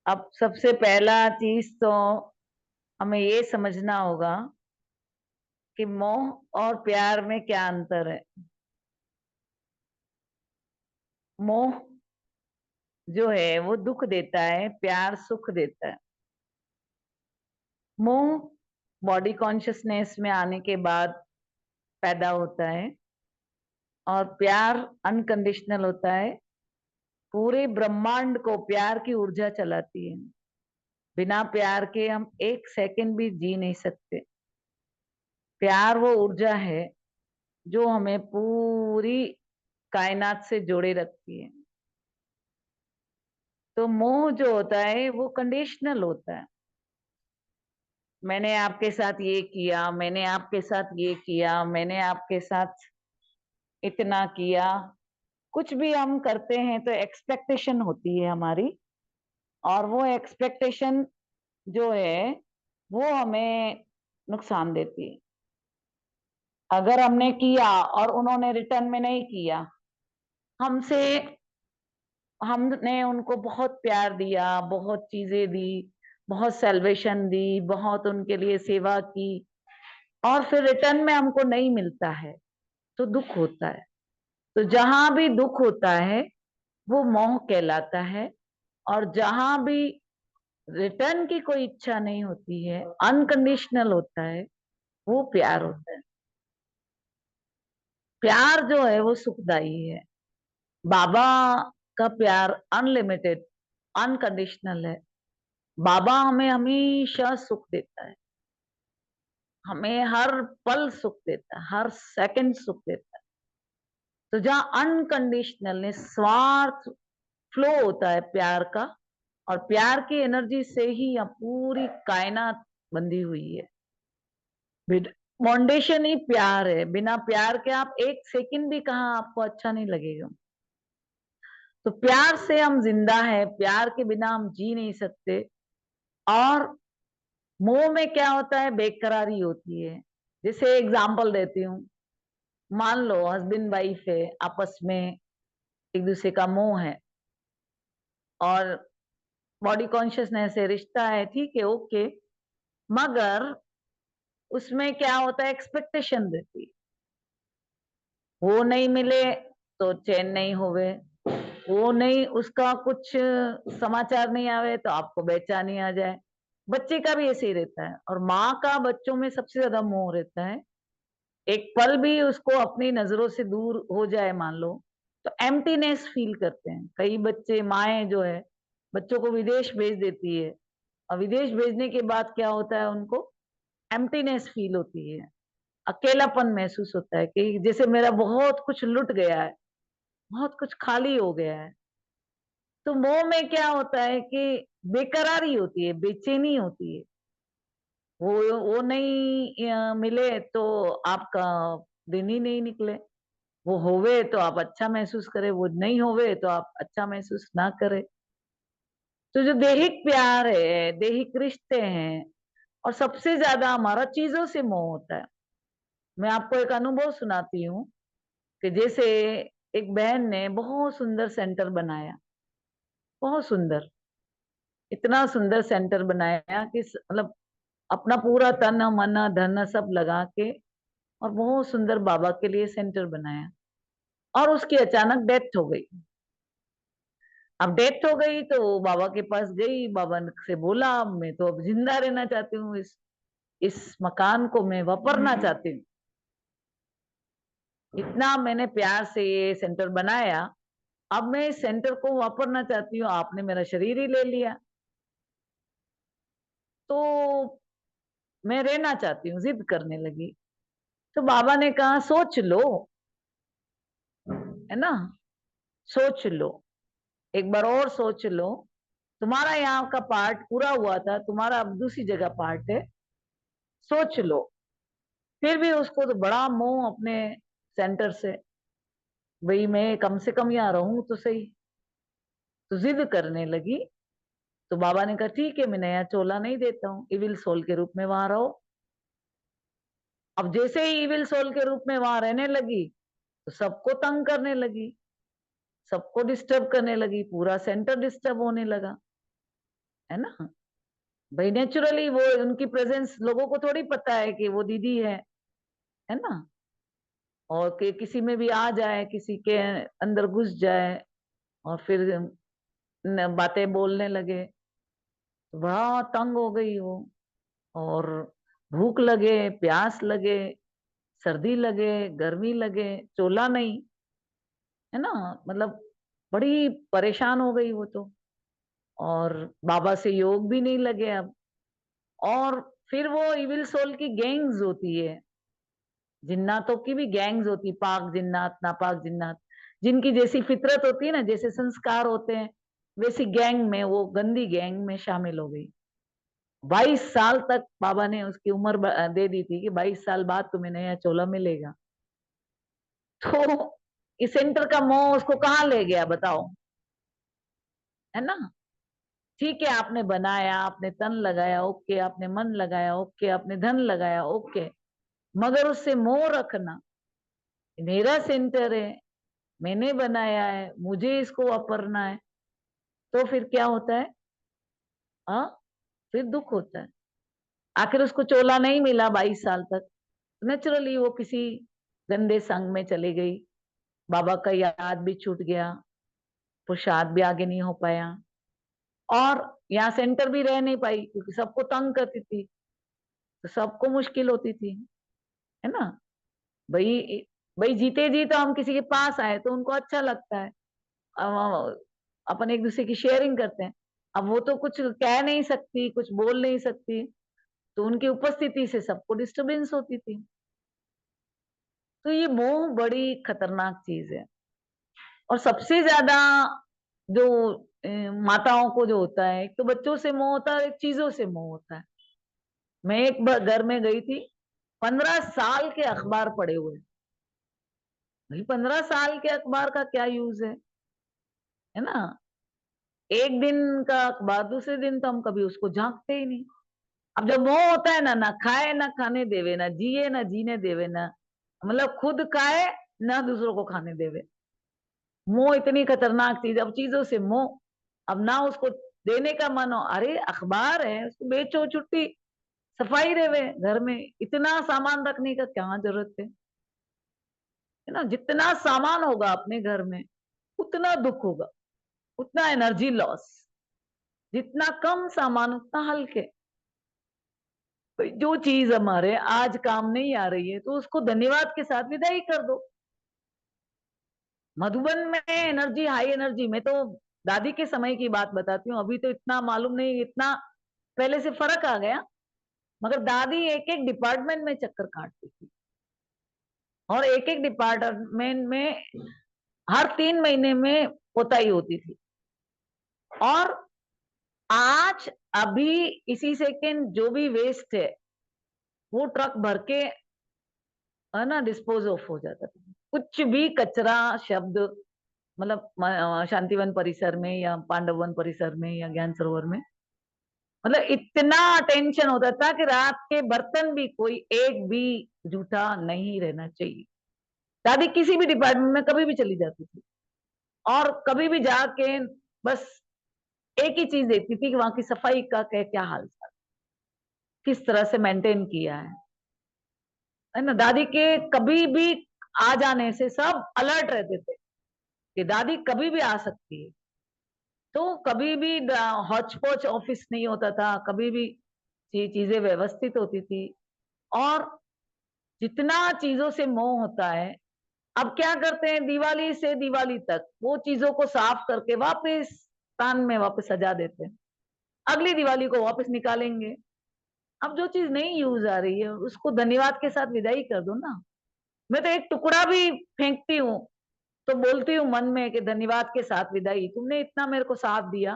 अब सबसे पहला चीज तो हमें ये समझना होगा कि मोह और प्यार में क्या अंतर है। मोह जो है वो दुख देता है, प्यार सुख देता है। मोह बॉडी कॉन्शियसनेस में आने के बाद पैदा होता है और प्यार अनकंडीशनल होता है। पूरे ब्रह्मांड को प्यार की ऊर्जा चलाती है। बिना प्यार के हम एक सेकंड भी जी नहीं सकते। प्यार वो ऊर्जा है जो हमें पूरी कायनात से जोड़े रखती है। तो मोह जो होता है वो कंडीशनल होता है। मैंने आपके साथ ये किया, मैंने आपके साथ ये किया, मैंने आपके साथ इतना किया। कुछ भी हम करते हैं तो एक्सपेक्टेशन होती है हमारी, और वो एक्सपेक्टेशन जो है वो हमें नुकसान देती है। अगर हमने किया और उन्होंने रिटर्न में नहीं किया हमसे, हमने उनको बहुत प्यार दिया, बहुत चीजें दी, बहुत सेलिब्रेशन दी, बहुत उनके लिए सेवा की, और फिर रिटर्न में हमको नहीं मिलता है तो दुख होता है। तो जहां भी दुख होता है वो मोह कहलाता है, और जहां भी रिटर्न की कोई इच्छा नहीं होती है, अनकंडीशनल होता है, वो प्यार होता है। प्यार जो है वो सुखदाई है। बाबा का प्यार अनलिमिटेड, अनकंडीशनल है। बाबा हमें हमेशा सुख देता है, हमें हर पल सुख देता है, हर सेकंड सुख देता है। तो जहाँ अनकंडीशनल निस्वार्थ फ्लो होता है प्यार का, और प्यार की एनर्जी से ही यहाँ पूरी कायनात बंधी हुई है। फाउंडेशन ही प्यार है। बिना प्यार के आप एक सेकंड भी कहाँ आपको अच्छा नहीं लगेगा। तो प्यार से हम जिंदा है, प्यार के बिना हम जी नहीं सकते। और मोह में क्या होता है, बेकरारी होती है। जैसे एग्जांपल देती हूँ, मान लो हस्बैंड वाइफ है, आपस में एक दूसरे का मोह है और बॉडी कॉन्शियसनेस है, रिश्ता है, ठीक है, ओके। मगर उसमें क्या होता है, एक्सपेक्टेशन रहती है। वो नहीं मिले तो चैन नहीं होवे, वो नहीं, उसका कुछ समाचार नहीं आवे तो आपको बेचैनी आ जाए। बच्चे का भी ऐसे ही रहता है, और माँ का बच्चों में सबसे ज्यादा मोह रहता है। एक पल भी उसको अपनी नजरों से दूर हो जाए मान लो तो एम्प्टीनेस फील करते हैं। कई बच्चे, माएँ जो है बच्चों को विदेश भेज देती है, और विदेश भेजने के बाद क्या होता है, उनको एम्प्टीनेस फील होती है, अकेलापन महसूस होता है कि जैसे मेरा बहुत कुछ लुट गया है, बहुत कुछ खाली हो गया है। तो मोह में क्या होता है कि बेकरारी होती है, बेचैनी होती है। वो नहीं मिले तो आपका दिन ही नहीं निकले। वो होवे तो आप अच्छा महसूस करें, वो नहीं होवे तो आप अच्छा महसूस ना करें। तो जो दैहिक प्यार है, दैहिक रिश्ते हैं, और सबसे ज्यादा हमारा चीजों से मोह होता है। मैं आपको एक अनुभव सुनाती हूँ कि जैसे एक बहन ने बहुत सुंदर सेंटर बनाया, बहुत सुंदर, इतना सुंदर सेंटर बनाया कि मतलब अपना पूरा तन मन धन सब लगा के, और बहुत सुंदर बाबा के लिए सेंटर बनाया। और उसकी अचानक डेथ हो गई। अब डेथ हो गई तो बाबा के पास गई, बाबा से बोला मैं तो अब जिंदा रहना चाहती हूँ, इस मकान को मैं वापरना चाहती हूँ। इतना मैंने प्यार से ये सेंटर बनाया, अब मैं इस सेंटर को वापरना चाहती हूँ, आपने मेरा शरीर ही ले लिया तो मैं रहना चाहती हूँ, जिद करने लगी। तो बाबा ने कहा सोच लो, है ना, सोच लो, एक बार और सोच लो। तुम्हारा यहाँ का पार्ट पूरा हुआ था, तुम्हारा अब दूसरी जगह पार्ट है, सोच लो। फिर भी उसको तो बड़ा मोह अपने सेंटर से, भाई मैं कम से कम यहाँ रहूं तो सही। तो जिद करने लगी। तो बाबा ने कहा ठीक है, मैं नया चोला नहीं देता हूँ, इविल सोल के रूप में वहां रहो। अब जैसे ही इविल सोल के रूप में वहां रहने लगी तो सबको तंग करने लगी, सबको डिस्टर्ब करने लगी, पूरा सेंटर डिस्टर्ब होने लगा। है ना? भाई नेचुरली वो उनकी प्रेजेंस लोगों को थोड़ी पता है कि वो दीदी है ना? और कि किसी में भी आ जाए, किसी के अंदर घुस जाए और फिर बातें बोलने लगे, तो बड़ा तंग हो गई वो। और भूख लगे, प्यास लगे, सर्दी लगे, गर्मी लगे, चोला नहीं, है ना? मतलब बड़ी परेशान हो गई वो तो। और बाबा से योग भी नहीं लगे अब। और फिर वो इविल सोल की गैंग्स होती है, जिन्नातों की भी गैंग्स होती, पाक जिन्नात, नापाक जिन्नात, जिनकी जैसी फितरत होती है ना, जैसे संस्कार होते हैं, वैसी गैंग में, वो गंदी गैंग में शामिल हो गई। 22 साल तक बाबा ने उसकी उम्र दे दी थी कि 22 साल बाद तुम्हें नया चोला मिलेगा। तो इस सेंटर का मोह उसको कहाँ ले गया बताओ, है ना? ठीक है, आपने बनाया, आपने तन लगाया, ओके, आपने मन लगाया, ओके, आपने धन लगाया, ओके, मगर उससे मोह रखना, मेरा सेंटर है, मैंने बनाया है, मुझे इसको वापरना है, तो फिर क्या होता है? हाँ, फिर दुख होता है। आखिर उसको चोला नहीं मिला 22 साल तक, नेचुरली वो किसी गंदे संग में चली गई। बाबा का याद भी छूट गया, पुरुषार्थ भी आगे नहीं हो पाया, और यहाँ सेंटर भी रह नहीं पाई क्योंकि सबको तंग करती थी, तो सबको मुश्किल होती थी, है ना? भाई, भाई जीते जी तो हम किसी के पास आए तो उनको अच्छा लगता है, अपन एक दूसरे की शेयरिंग करते हैं। अब वो तो कुछ कह नहीं सकती, कुछ बोल नहीं सकती, तो उनकी उपस्थिति से सबको डिस्टरबेंस होती थी। तो ये मोह बड़ी खतरनाक चीज है। और सबसे ज्यादा जो माताओं को जो होता है, एक तो बच्चों से मोह होता है, एक चीजों से मोह होता है। मैं एक बार घर में गई थी, 15 साल के अखबार पड़े हुए। भाई 15 साल के अखबार का क्या यूज है ना? एक दिन का अखबार दूसरे दिन तो हम कभी उसको झांकते ही नहीं। अब जब मोह होता है ना, ना खाए ना खाने देवे, ना जिए ना जीने देवे, ना मतलब खुद खाए ना दूसरों को खाने देवे। मोह इतनी खतरनाक चीज, अब चीजों से मोह, अब ना उसको देने का मन हो, अरे अखबार है उसको बेचो, छुट्टी, सफाई रहे घर में, इतना सामान रखने का क्या जरूरत है ना? जितना सामान होगा अपने घर में उतना दुख होगा, उतना एनर्जी लॉस, जितना कम सामान उतना हल्के। तो जो चीज हमारे आज काम नहीं आ रही है तो उसको धन्यवाद के साथ विदाई कर दो। मधुबन में एनर्जी, हाई एनर्जी में तो दादी के समय की बात बताती हूँ, अभी तो इतना मालूम नहीं, इतना पहले से फर्क आ गया, मगर दादी एक एक डिपार्टमेंट में चक्कर काटती थी, और एक एक डिपार्टमेंट में हर 3 महीने में पोताई होती थी। और आज अभी इसी सेकेंड जो भी वेस्ट है वो ट्रक भर के, है ना, डिस्पोज ऑफ हो जाता था। कुछ भी कचरा शब्द, मतलब शांतिवन परिसर में या पांडवन परिसर में या ज्ञान सरोवर में, मतलब इतना टेंशन होता था कि रात के बर्तन भी कोई एक भी जूठा नहीं रहना चाहिए। दादी किसी भी डिपार्टमेंट में कभी भी चली जाती थी, और कभी भी जाके बस एक ही चीज देखती थी कि वहां की सफाई का क्या हाल था, किस तरह से मेंटेन किया है ना? दादी के कभी भी आ जाने से सब अलर्ट रहते थे कि दादी कभी भी आ सकती है। तो कभी भी हौच पौच ऑफिस नहीं होता था, कभी भी चीजें व्यवस्थित होती थी। और जितना चीजों से मोह होता है, अब क्या करते हैं, दिवाली से दिवाली तक वो चीजों को साफ करके वापस स्थान में वापस सजा देते हैं, अगली दिवाली को वापस निकालेंगे। अब जो चीज नहीं यूज आ रही है उसको धन्यवाद के साथ विदाई कर दो ना। मैं तो एक टुकड़ा भी फेंकती हूँ तो बोलती हूँ मन में कि धन्यवाद के साथ विदाई, तुमने इतना मेरे को साथ दिया,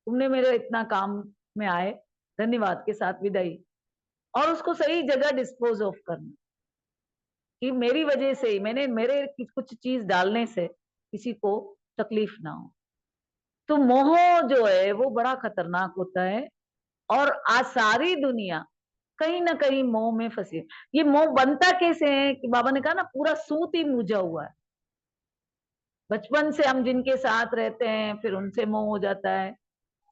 तुमने मेरे इतना काम में आए, धन्यवाद के साथ विदाई। और उसको सही जगह डिस्पोज ऑफ करना, कि मेरी वजह से ही, मैंने मेरे कुछ चीज डालने से किसी को तकलीफ ना हो। तो मोह जो है वो बड़ा खतरनाक होता है। और आज सारी दुनिया कहीं ना कहीं मोह में फंसी है। ये मोह बनता कैसे है कि बाबा ने कहा ना, पूरा सूत ही मूजा हुआ है। बचपन से हम जिनके साथ रहते हैं फिर उनसे मोह हो जाता है,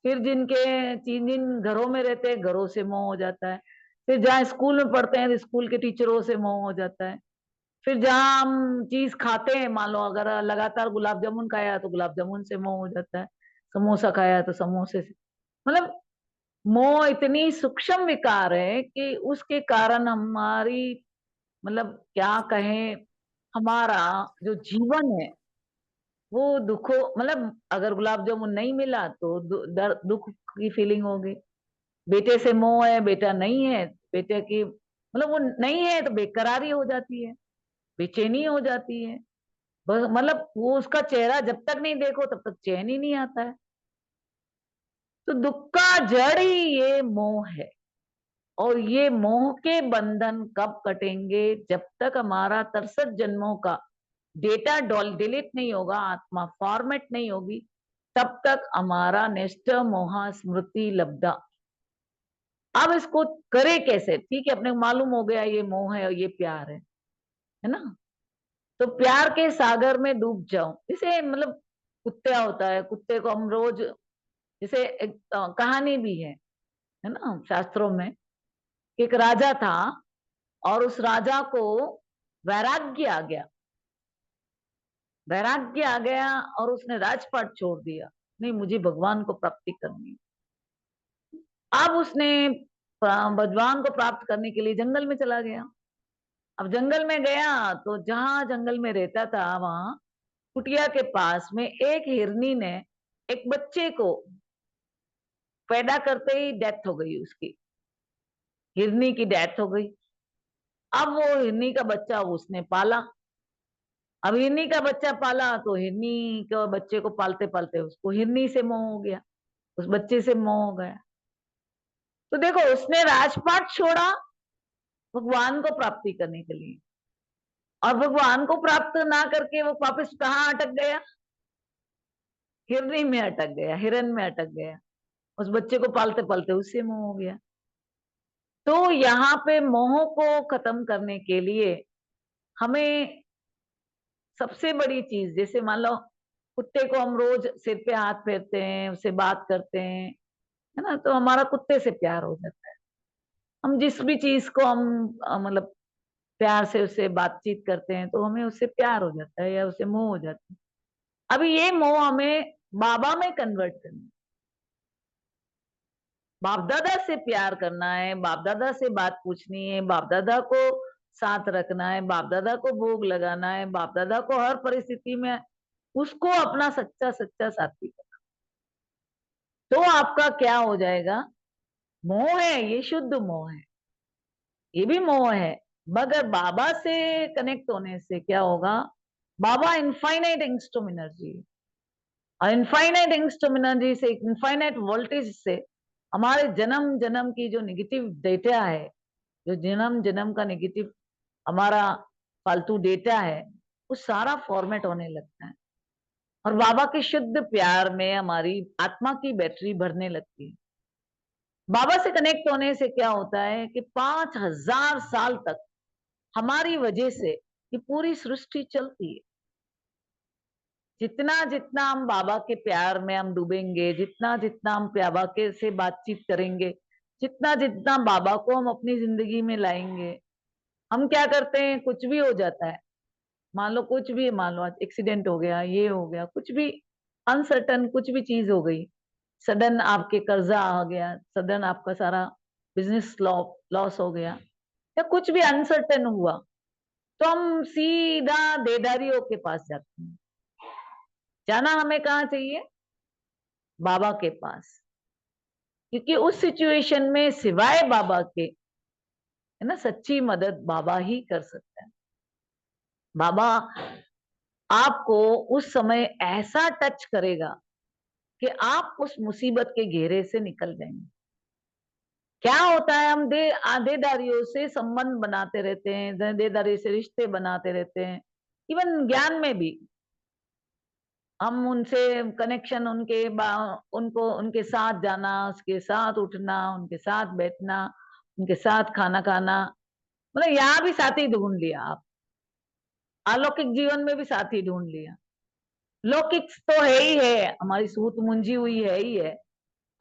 फिर जिन घरों में रहते हैं घरों से मोह हो जाता है। फिर जहाँ स्कूल में पढ़ते हैं तो स्कूल के टीचरों से मोह हो जाता है। फिर जहाँ हम चीज खाते हैं, मान लो अगर लगातार गुलाब जामुन खाया तो गुलाब जामुन से मोह हो जाता है, समोसा खाया तो समोसे से। मतलब मोह इतनी सूक्ष्म विकार है कि उसके कारण हमारी, मतलब क्या कहें, हमारा जो जीवन है वो दुखों, मतलब अगर गुलाब जामुन नहीं मिला तो दुख की फीलिंग होगी। बेटे से मोह है, बेटा नहीं है, बेटे की मतलब वो नहीं है तो बेकरारी हो जाती है, बेचैनी हो जाती है। मतलब वो उसका चेहरा जब तक नहीं देखो तब तक चैन ही नहीं आता है। तो दुख का जड़ ही ये मोह है। और ये मोह के बंधन कब कटेंगे? जब तक हमारा 63 जन्मों का डेटा डिलीट नहीं होगा, आत्मा फॉर्मेट नहीं होगी, तब तक हमारा निष्ठ मोह स्मृति लब्धा। अब इसको करे कैसे? ठीक है, अपने को मालूम हो गया ये मोह है और ये प्यार है ना? तो प्यार के सागर में डूब जाओ। जैसे मतलब कुत्ता होता है, कुत्ते को हम रोज, जैसे एक कहानी भी है ना शास्त्रों में, कि एक राजा था और उस राजा को वैराग्य आ गया। वैराग्य आ गया और उसने राजपाट छोड़ दिया। नहीं, मुझे भगवान को प्राप्ति करनी है। अब उसने भगवान को प्राप्त करने के लिए जंगल में चला गया। अब जंगल में गया तो जहां जंगल में रहता था वहां कुटिया के पास में एक हिरनी ने एक बच्चे को पैदा करते ही डेथ हो गई उसकी। हिरनी की डेथ हो गई। अब वो हिरनी का बच्चा उसने पाला। अब हिरनी का बच्चा पाला तो हिरनी के बच्चे को पालते पालते उसको हिरनी से मोह हो गया, उस बच्चे से मोह हो गया। तो देखो, उसने राजपाट छोड़ा भगवान को प्राप्ति करने के लिए, और भगवान को प्राप्त ना करके वो वापस कहाँ अटक गया? हिरनी में अटक गया, हिरन में अटक गया। उस बच्चे को पालते पालते उससे मोह हो गया। तो यहाँ पे मोह को खत्म करने के लिए हमें सबसे बड़ी चीज, जैसे मान लो कुत्ते को हम रोज सिर पे हाथ फेरते हैं, उससे बात करते हैं, है ना, तो हमारा कुत्ते से प्यार हो जाता है। हम जिस भी चीज को हम मतलब प्यार से उससे बातचीत करते हैं तो हमें उससे प्यार हो जाता है या उससे मोह हो जाता है। अभी ये मोह हमें बाबा में कन्वर्ट करना है। बाप दादा से प्यार करना है, बाप दादा से बात पूछनी है, बाप दादा को साथ रखना है, बाप दादा को भोग लगाना है, बाप दादा को हर परिस्थिति में उसको अपना सच्चा सच्चा साथी करना। तो आपका क्या हो जाएगा? मोह है, ये शुद्ध मोह है, ये भी मोह है। मगर बाबा से कनेक्ट होने से क्या होगा? बाबा इनफाइनाइट एंगस्ट्रॉम एनर्जी, और इनफाइनाइट एंगस्ट्रॉम एनर्जी से, इनफाइनाइट वोल्टेज से हमारे जन्म जन्म की जो नेगेटिव डेटा है, जो जन्म जन्म का नेगेटिव हमारा फालतू डेटा है, वो सारा फॉर्मेट होने लगता है। और बाबा के शुद्ध प्यार में हमारी आत्मा की बैटरी भरने लगती है। बाबा से कनेक्ट होने से क्या होता है कि 5000 साल तक हमारी वजह से ये पूरी सृष्टि चलती है। जितना जितना हम बाबा के प्यार में हम डूबेंगे, जितना जितना हम बाबा के से बातचीत करेंगे, जितना जितना बाबा को हम अपनी जिंदगी में लाएंगे, हम क्या करते हैं, कुछ भी हो जाता है, मान लो कुछ भी, मान लो आज एक्सीडेंट हो गया, ये हो गया, कुछ भी अनसर्टन कुछ भी चीज हो गई, सडन आपके कर्जा आ गया, सडन आपका सारा बिजनेस लॉस हो गया, या कुछ भी अनसर्टन हुआ, तो हम सीधा देदारियों के पास जाते हैं। जाना हमें कहाँ चाहिए? बाबा के पास। क्योंकि उस सिचुएशन में सिवाय बाबा के, है ना, सच्ची मदद बाबा ही कर सकता है। बाबा आपको उस समय ऐसा टच करेगा कि आप उस मुसीबत के घेरे से निकल जाएंगे। क्या होता है, हम देदारियों से संबंध बनाते रहते हैं, देदारी से रिश्ते बनाते रहते हैं। इवन ज्ञान में भी हम उनसे कनेक्शन, उनको उनके साथ जाना, उसके साथ उठना, उनके साथ बैठना, उनके साथ खाना खाना, मतलब यहाँ भी साथी ढूंढ लिया आप। अलौकिक जीवन में भी साथी ढूंढ लिया। लौकिक तो है ही है, हमारी सूत मुंजी हुई है ही है,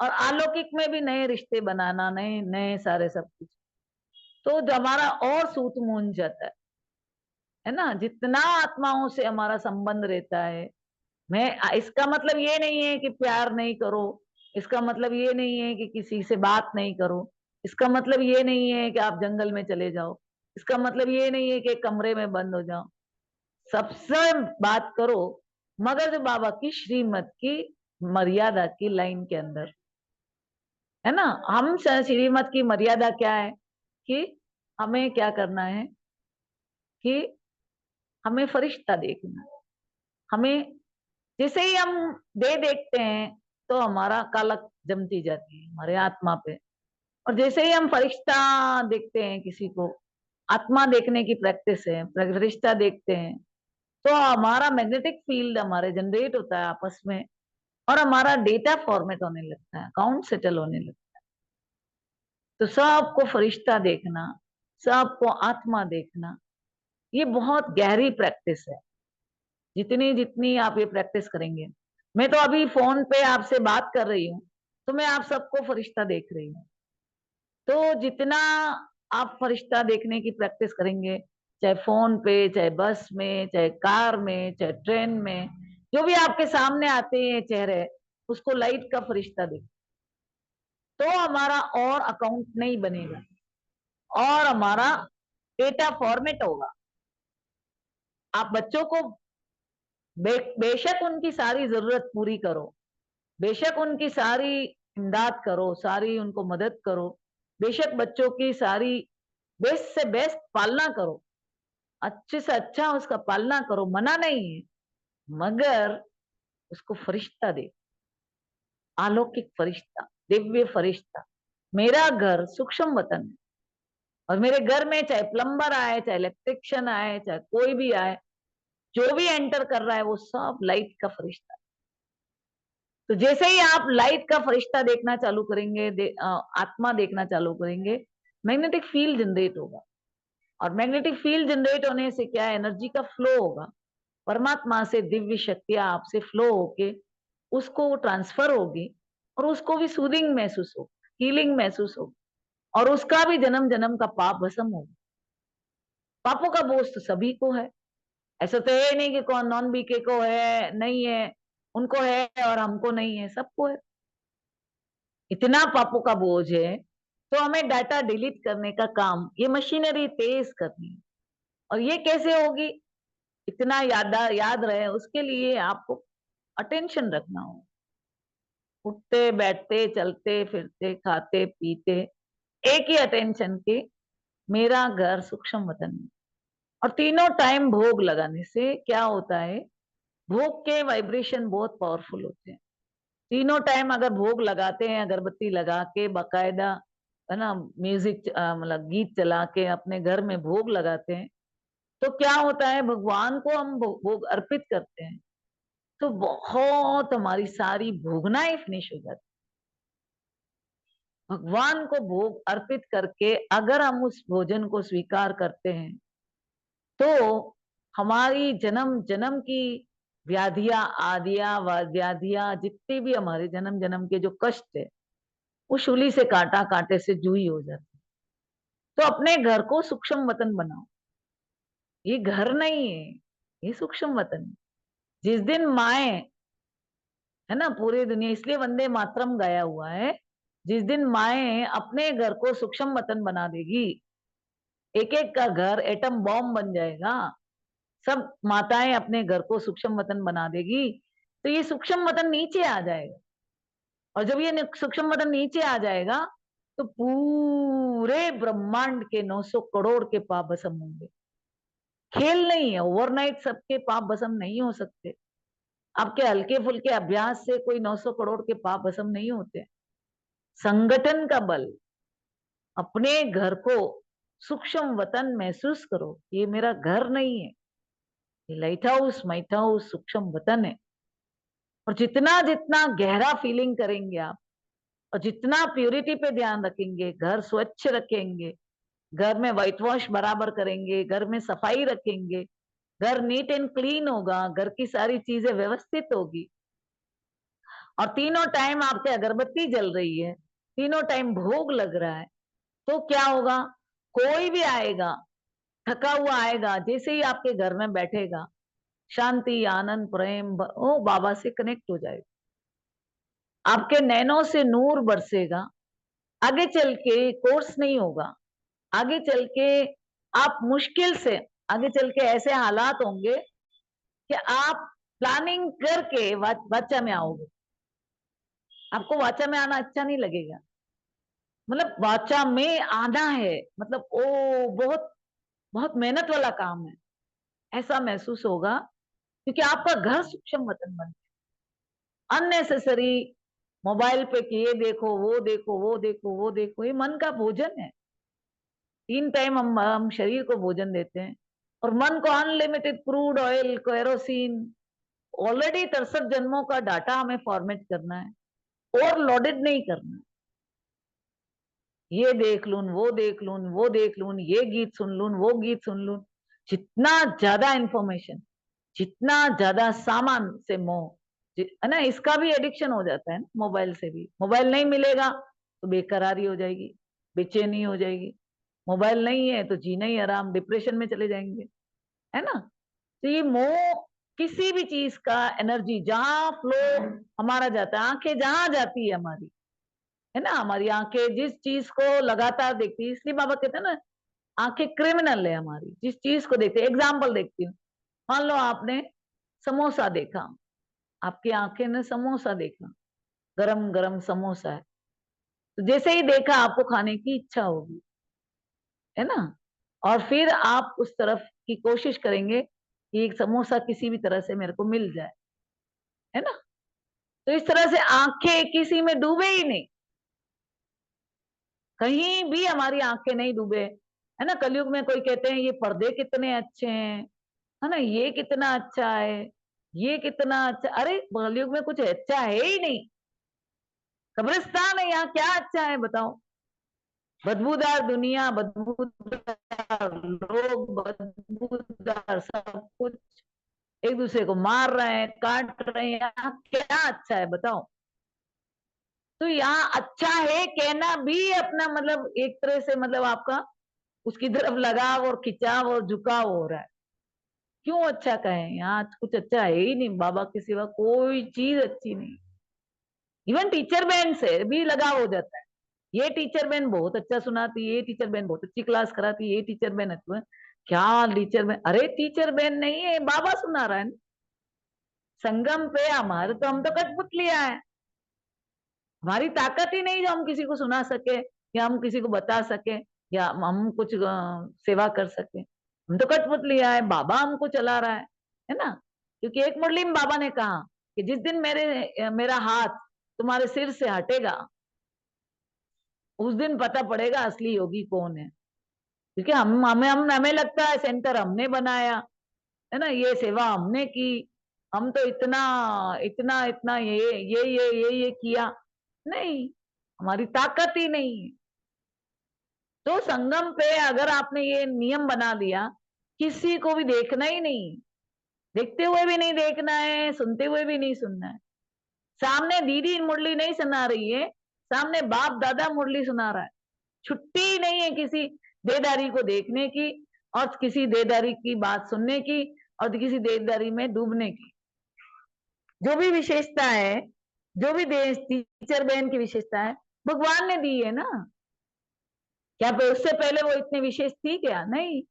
और अलौकिक में भी नए रिश्ते बनाना, नए नए सारे सब कुछ, तो जो हमारा और सूत मूंज जाता है ना। जितना आत्माओं से हमारा संबंध रहता है, मैं इसका मतलब ये नहीं है कि प्यार नहीं करो, इसका मतलब ये नहीं है कि किसी से बात नहीं करो, इसका मतलब ये नहीं है कि आप जंगल में चले जाओ, इसका मतलब ये नहीं है कि एक कमरे में बंद हो जाओ। सबसे बात करो, मगर जो बाबा की श्रीमत की मर्यादा की लाइन के अंदर, है ना। हम श्रीमत की मर्यादा क्या है कि हमें क्या करना है कि हमें फरिश्ता देखना है। हमें जैसे ही हम दे देखते हैं तो हमारा कालक जमती जाती है हमारे आत्मा पे, और जैसे ही हम फरिश्ता देखते हैं, किसी को आत्मा देखने की प्रैक्टिस है, फरिश्ता देखते हैं, तो हमारा मैग्नेटिक फील्ड हमारे जनरेट होता है आपस में, और हमारा डेटा फॉर्मेट होने लगता है, अकाउंट सेटल होने लगता है। तो सबको फरिश्ता देखना, सबको आत्मा देखना, ये बहुत गहरी प्रैक्टिस है। जितनी जितनी आप ये प्रैक्टिस करेंगे, मैं तो अभी फोन पे आपसे बात कर रही हूँ, तो मैं आप सबको फरिश्ता देख रही हूँ। तो जितना आप फरिश्ता देखने की प्रैक्टिस करेंगे, चाहे फोन पे, चाहे बस में, चाहे कार में, चाहे ट्रेन में, जो भी आपके सामने आते हैं चेहरे, उसको लाइट का फरिश्ता देख, तो हमारा और अकाउंट नहीं बनेगा, और हमारा डेटा फॉर्मेट होगा। आप बच्चों को बेशक उनकी सारी जरूरत पूरी करो, बेशक उनकी सारी इमदाद करो, सारी उनको मदद करो, बेशक बच्चों की सारी बेस्ट से बेस्ट पालना करो, अच्छे से अच्छा उसका पालना करो, मना नहीं है, मगर उसको फरिश्ता दे, अलौकिक फरिश्ता, दिव्य फरिश्ता। मेरा घर सूक्ष्म वतन है, और मेरे घर में चाहे प्लम्बर आए, चाहे इलेक्ट्रिशियन आए, चाहे कोई भी आए, जो भी एंटर कर रहा है वो सब लाइट का फरिश्ता। तो जैसे ही आप लाइट का फरिश्ता देखना चालू करेंगे, आत्मा देखना चालू करेंगे, मैग्नेटिक फील्ड जनरेट होगा, और मैग्नेटिक फील्ड जनरेट होने से क्या है, एनर्जी का फ्लो होगा, परमात्मा से दिव्य शक्तियां आपसे फ्लो होके उसको ट्रांसफर होगी, और उसको भी सूदिंग महसूस हो, हीलिंग महसूस हो, और उसका भी जन्म जन्म का पाप भस्म होगा। पापों का बोझ तो सभी को है, ऐसा तो है नहीं कि कौन नॉन बीके को है नहीं है, उनको है और हमको नहीं है, सबको है। इतना पापों का बोझ है, तो हमें डाटा डिलीट करने का काम, ये मशीनरी तेज करनी है। और ये कैसे होगी, इतना याद रहे उसके लिए आपको अटेंशन रखना हो, उठते बैठते चलते फिरते खाते पीते, एक ही अटेंशन की, मेरा घर सूक्ष्म वतन में। और तीनों टाइम भोग लगाने से क्या होता है, भोग के वाइब्रेशन बहुत पावरफुल होते हैं। तीनों टाइम अगर भोग लगाते हैं, अगरबत्ती लगा के बाकायदा, है ना, म्यूजिक मतलब गीत चला के अपने घर में भोग लगाते हैं, तो क्या होता है, भगवान को हम भोग अर्पित करते हैं, तो बहुत हमारी सारी भोगनाएं फिनिश हो जाती। भगवान को भोग अर्पित करके अगर हम उस भोजन को स्वीकार करते हैं, तो हमारी जन्म जन्म की व्याधियां, आदिया व्याधियां, जितने भी हमारे जन्म जन्म के जो कष्ट है, वो शूली से काटा, कांटे से जूई हो जाती। तो अपने घर को सूक्ष्म वतन बनाओ, ये घर नहीं है, ये सूक्ष्म वतन है। जिस दिन माए, है ना, पूरी दुनिया इसलिए वंदे मातरम गाया हुआ है, जिस दिन माए अपने घर को सूक्ष्म वतन बना देगी, एक एक का घर एटम बॉम्ब बन जाएगा, सब माताएं अपने घर को सूक्ष्म वतन बना देगी, तो ये सूक्ष्म वतन नीचे आ जाएगा। और जब ये सूक्ष्म वतन नीचे आ जाएगा, तो पूरे ब्रह्मांड के 900 करोड़ के पाप भस्म होंगे। खेल नहीं है, ओवरनाइट सबके पाप भस्म नहीं हो सकते। आपके हल्के फुल्के अभ्यास से कोई 900 करोड़ के पाप भस्म नहीं होते। संगठन का बल, अपने घर को सूक्ष्म वतन महसूस करो, ये मेरा घर नहीं है, ये लाइट हाउस माइट हाउस सूक्ष्म वतन है। और जितना जितना गहरा फीलिंग करेंगे आप, और जितना प्यूरिटी पे ध्यान रखेंगे, घर स्वच्छ रखेंगे, घर में व्हाइट वॉश बराबर करेंगे, घर में सफाई रखेंगे, घर नीट एंड क्लीन होगा, घर की सारी चीजें व्यवस्थित होगी, और तीनों टाइम आपके अगरबत्ती जल रही है, तीनों टाइम भोग लग रहा है, तो क्या होगा? कोई भी आएगा, थका हुआ आएगा, जैसे ही आपके घर में बैठेगा, शांति, आनंद, प्रेम, ओ बाबा से कनेक्ट हो जाएगा। आपके नैनों से नूर बरसेगा। आगे चल के कोर्स नहीं होगा, आगे चल के आप मुश्किल से, आगे चल के ऐसे हालात होंगे कि आप प्लानिंग करके वाचा में आओगे। आपको वाचा में आना अच्छा नहीं लगेगा, मतलब वाचा में आना है, मतलब ओ बहुत बहुत मेहनत वाला काम है, ऐसा महसूस होगा, क्योंकि आपका घर सूक्ष्म वतन बन गया। अननेसेसरी मोबाइल पे कि ये देखो, वो देखो, वो देखो, वो देखो, ये मन का भोजन है। 3 टाइम हम शरीर को भोजन देते हैं, और मन को unlimited crude oil, kerosene, already 63 जन्मों का डाटा हमें फॉर्मेट करना है, और लोडेड नहीं करना है। ये देख लूं, वो देख लूं, वो देख लूं, ये गीत सुन लूं, वो गीत सुन लूं। जितना ज्यादा इंफॉर्मेशन, जितना ज्यादा सामान से मोह, है ना, इसका भी एडिक्शन हो जाता है ना, मोबाइल से भी। मोबाइल नहीं मिलेगा तो बेकरारी हो जाएगी, बेचैनी हो जाएगी। मोबाइल नहीं है तो जीना ही आराम, डिप्रेशन में चले जाएंगे, है ना। तो ये मोह, किसी भी चीज का एनर्जी जहां फ्लो हमारा जाता है, आंखें जहां जाती है हमारी, है ना, हमारी आंखें जिस चीज को लगातार देखती है, इसलिए बाबा कहते हैं ना, आंखें क्रिमिनल है हमारी, जिस चीज को देखते हैं। एग्जाम्पल देखती हूँ, मान लो आपने समोसा देखा, आपकी आंखें ने समोसा देखा, गरम गरम समोसा है, तो जैसे ही देखा आपको खाने की इच्छा होगी, है ना, और फिर आप उस तरफ की कोशिश करेंगे कि एक समोसा किसी भी तरह से मेरे को मिल जाए, है ना। तो इस तरह से आंखें किसी में डूबे ही नहीं, कहीं भी हमारी आंखें नहीं डूबे, है ना। कलयुग में कोई कहते हैं ये पर्दे कितने अच्छे हैं, है ना, ये कितना अच्छा है, ये कितना अच्छा, अरे कलयुग में कुछ अच्छा है ही नहीं, कब्रिस्तान है, यहाँ क्या अच्छा है बताओ। बदबूदार दुनिया, बदबूदार लोग, बदबूदार सब कुछ, एक दूसरे को मार रहे हैं, काट रहे हैं, यहाँ क्या अच्छा है बताओ। तो यहाँ अच्छा है कहना भी अपना, मतलब एक तरह से, मतलब आपका उसकी तरफ लगाव और खिंचाव और झुकाव हो रहा है। क्यों अच्छा कहें, यहाँ कुछ अच्छा है ही नहीं, बाबा के सिवा कोई चीज अच्छी नहीं। इवन टीचर बहन से भी लगाव हो जाता है, ये टीचर बहन बहुत अच्छा सुनाती है, ये टीचर बहन बहुत अच्छी क्लास कराती है, ये टीचर बहन अच्छा, क्या टीचर बहन, अरे टीचर बहन नहीं है, बाबा सुना रहा है ना। संगम पे हमारे तो, हम तो कठपुतलियां है, हमारी ताकत ही नहीं जो हम किसी को सुना सके, या हम किसी को बता सके, या हम कुछ सेवा कर सके। हम तो कठपुतलियां है, बाबा हमको चला रहा है ना। क्योंकि एक मुरली में बाबा ने कहा कि जिस दिन मेरा हाथ तुम्हारे सिर से हटेगा, उस दिन पता पड़ेगा असली योगी कौन है। क्योंकि हमें लगता है सेंटर हमने बनाया, है ना, ये सेवा हमने की, हम तो इतना इतना इतना ये किया, नहीं, हमारी ताकत ही नहीं है। तो संगम पे अगर आपने ये नियम बना दिया, किसी को भी देखना ही नहीं, देखते हुए भी नहीं देखना है, सुनते हुए भी नहीं सुनना है। सामने दीदी मुरली नहीं सुना रही है, सामने बाप दादा मुरली सुना रहा है। छुट्टी ही नहीं है किसी देदारी को देखने की, और किसी देदारी की बात सुनने की, और किसी देदारी में डूबने की। जो भी विशेषता है, जो भी देश टीचर बहन की विशेषता है, भगवान ने दी है ना। क्या उससे पहले वो इतने विशेष थी क्या? नहीं।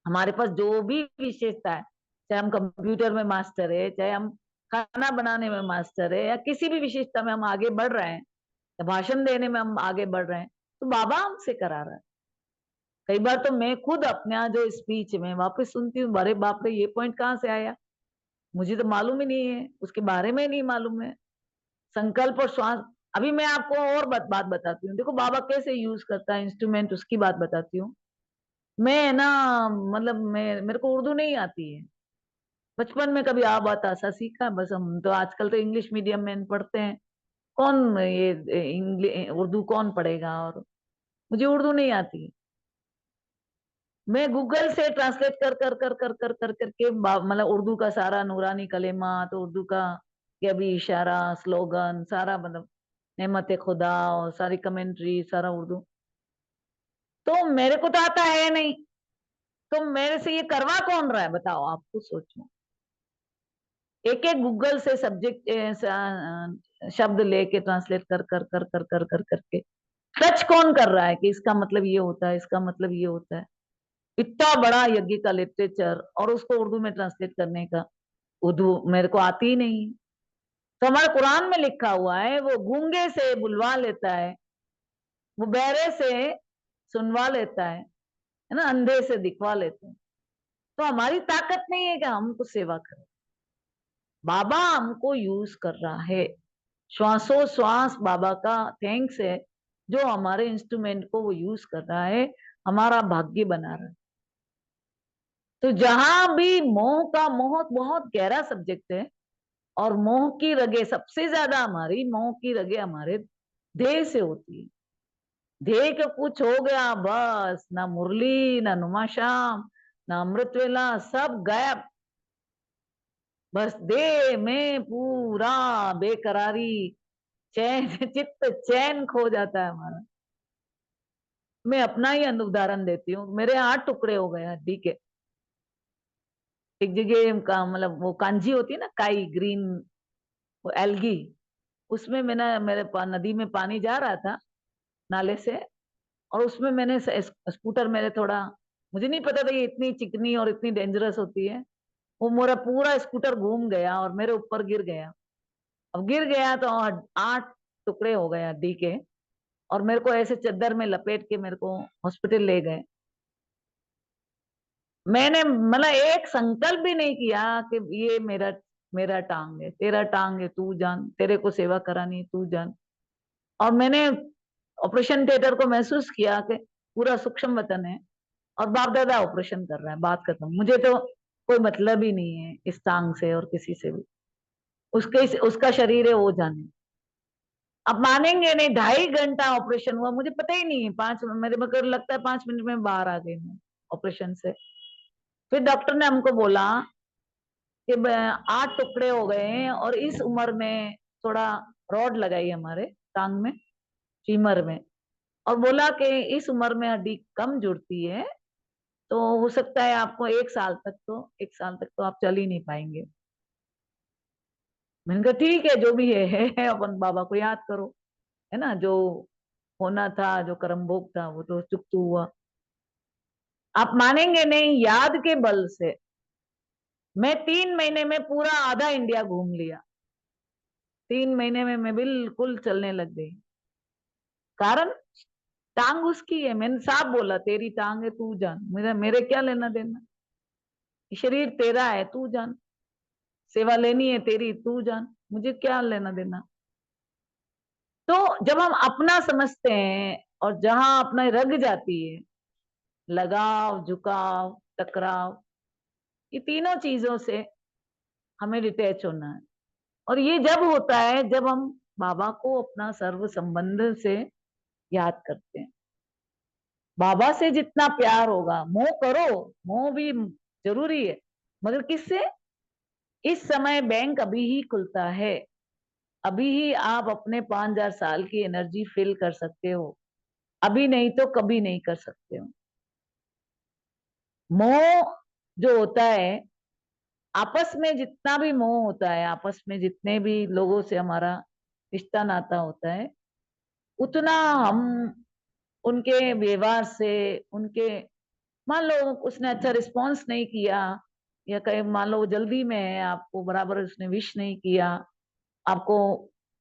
हमारे पास जो भी विशेषता है, चाहे हम कंप्यूटर में मास्टर है, चाहे हम खाना बनाने में मास्टर है, या किसी भी विशेषता में हम आगे बढ़ रहे हैं, या भाषण देने में हम आगे बढ़ रहे हैं, तो बाबा हमसे करा रहा है। कई बार तो मैं खुद अपने यहाँ जो स्पीच में वापस सुनती हूँ, अरे बाप रे, ये पॉइंट कहाँ से आया, मुझे तो मालूम ही नहीं है, उसके बारे में नहीं मालूम है। संकल्प और श्वास, अभी मैं आपको और बात बताती हूँ, देखो बाबा कैसे यूज करता है इंस्ट्रूमेंट, उसकी बात बताती हूँ। मैं ना, मतलब मैं, मेरे को उर्दू नहीं आती है, बचपन में कभी आ बात ऐसा सीखा, बस हम तो आजकल तो इंग्लिश मीडियम में पढ़ते हैं, कौन ये इंग्लिश उर्दू कौन पढ़ेगा, और मुझे उर्दू नहीं आती। मैं गूगल से ट्रांसलेट कर कर कर कर कर कर करके मतलब उर्दू का सारा नूरानी कलेमा, तो उर्दू का कि अभी इशारा, स्लोगन सारा मतलब नेमत खुदा और सारी कमेंट्री सारा उर्दू, तो मेरे को तो आता है नहीं, तो मेरे से ये करवा कौन रहा है बताओ, आप खुद सोचो। एक एक गूगल से सब्जेक्ट शब्द लेके ट्रांसलेट कर कर कर कर कर कर करके सर्च कौन कर रहा है कि इसका मतलब ये होता है, इसका मतलब ये होता है। इतना बड़ा यज्ञ का लिटरेचर और उसको उर्दू में ट्रांसलेट करने का, उर्दू मेरे को आती ही नहीं। तो हमारे कुरान में लिखा हुआ है, वो गूंगे से बुलवा लेता है, वो बहरे से सुनवा लेता है ना, अंधे से दिखवा लेते हैं। तो हमारी ताकत नहीं है कि हम कुछ सेवा करें, बाबा हमको यूज कर रहा है, श्वासोश्वास बाबा का थैंक्स है, जो हमारे इंस्ट्रूमेंट को वो यूज कर रहा है, हमारा भाग्य बना रहा है। तो जहां भी मोह का, मोह बहुत गहरा सब्जेक्ट है, और मोह की रगे सबसे ज्यादा, हमारी मोह की रगे हमारे देह से होती है। देह का कुछ हो गया बस, ना मुरली, ना नुमा शाम, ना अमृत वेला, सब गायब। बस देह में पूरा बेकरारी, चैन चित्त चैन खो जाता है हमारा। मैं अपना ही उदाहरण देती हूँ, मेरे 8 टुकड़े हो गए हड्डी के। एक जगह का मतलब वो कांजी होती है ना, काई ग्रीन, वो एल्गी, उसमें मैंने नदी में पानी जा रहा था नाले से, और उसमें मैंने स्कूटर मेरे थोड़ा, मुझे नहीं पता था ये इतनी चिकनी और इतनी डेंजरस होती है। वो मेरा पूरा स्कूटर घूम गया और मेरे ऊपर गिर गया। अब गिर गया तो 8 टुकड़े हो गए हड्डी के, और मेरे को ऐसे चद्दर में लपेट के मेरे को हॉस्पिटल ले गए। मैंने मतलब एक संकल्प भी नहीं किया कि ये मेरा मेरा टांग है, तेरा टांग है, तू जान, तेरे को सेवा करानी है, तू जान। और मैंने ऑपरेशन थिएटर को महसूस किया कि पूरा सूक्ष्म वतन है, और बाप दादा ऑपरेशन कर रहा है, बात खत्म। मुझे तो कोई मतलब ही नहीं है इस टांग से और किसी से भी, उसके उसका शरीर है, वो जाने। अब मानेंगे नहीं, 2.5 घंटा ऑपरेशन हुआ, मुझे पता ही नहीं है, 5 मेरे मगर लगता है 5 मिनट में बाहर आ गई मैं ऑपरेशन से। फिर डॉक्टर ने हमको बोला कि 8 टुकड़े हो गए हैं, और इस उम्र में थोड़ा रॉड लगाई हमारे टांग में, फीमर में, और बोला कि इस उम्र में हड्डी कम जुड़ती है, तो हो सकता है आपको 1 साल तक तो आप चल ही नहीं पाएंगे। मैंने कहा ठीक है, जो भी है अपन बाबा को याद करो, है ना, जो होना था, जो कर्म भोग था, वो तो चुक तो हुआ। आप मानेंगे नहीं, याद के बल से मैं 3 महीने में पूरा आधा इंडिया घूम लिया। 3 महीने में मैं बिल्कुल चलने लग गई। कारण टांग उसकी है, मैंने साफ बोला, तेरी टांग है, तू जान, मेरा मेरे क्या लेना देना, शरीर तेरा है, तू जान, सेवा लेनी है तेरी, तू जान, मुझे क्या लेना देना। तो जब हम अपना समझते हैं, और जहां अपना रग जाती है, लगाव, झुकाव, टकराव, ये तीनों चीजों से हमें डिटैच होना है। और ये जब होता है जब हम बाबा को अपना सर्व संबंध से याद करते हैं। बाबा से जितना प्यार होगा, मोह करो, मोह भी जरूरी है, मगर किससे? इस समय बैंक अभी ही खुलता है, अभी ही आप अपने 5,000 साल की एनर्जी फिल कर सकते हो, अभी नहीं तो कभी नहीं कर सकते हो। मोह जो होता है, आपस में जितना भी मोह होता है, आपस में जितने भी लोगों से हमारा रिश्ता नाता होता है, उतना हम उनके व्यवहार से, उनके, मान लो उसने अच्छा रिस्पॉन्स नहीं किया, या कहीं मान लो वो जल्दी में है, आपको बराबर उसने विश नहीं किया, आपको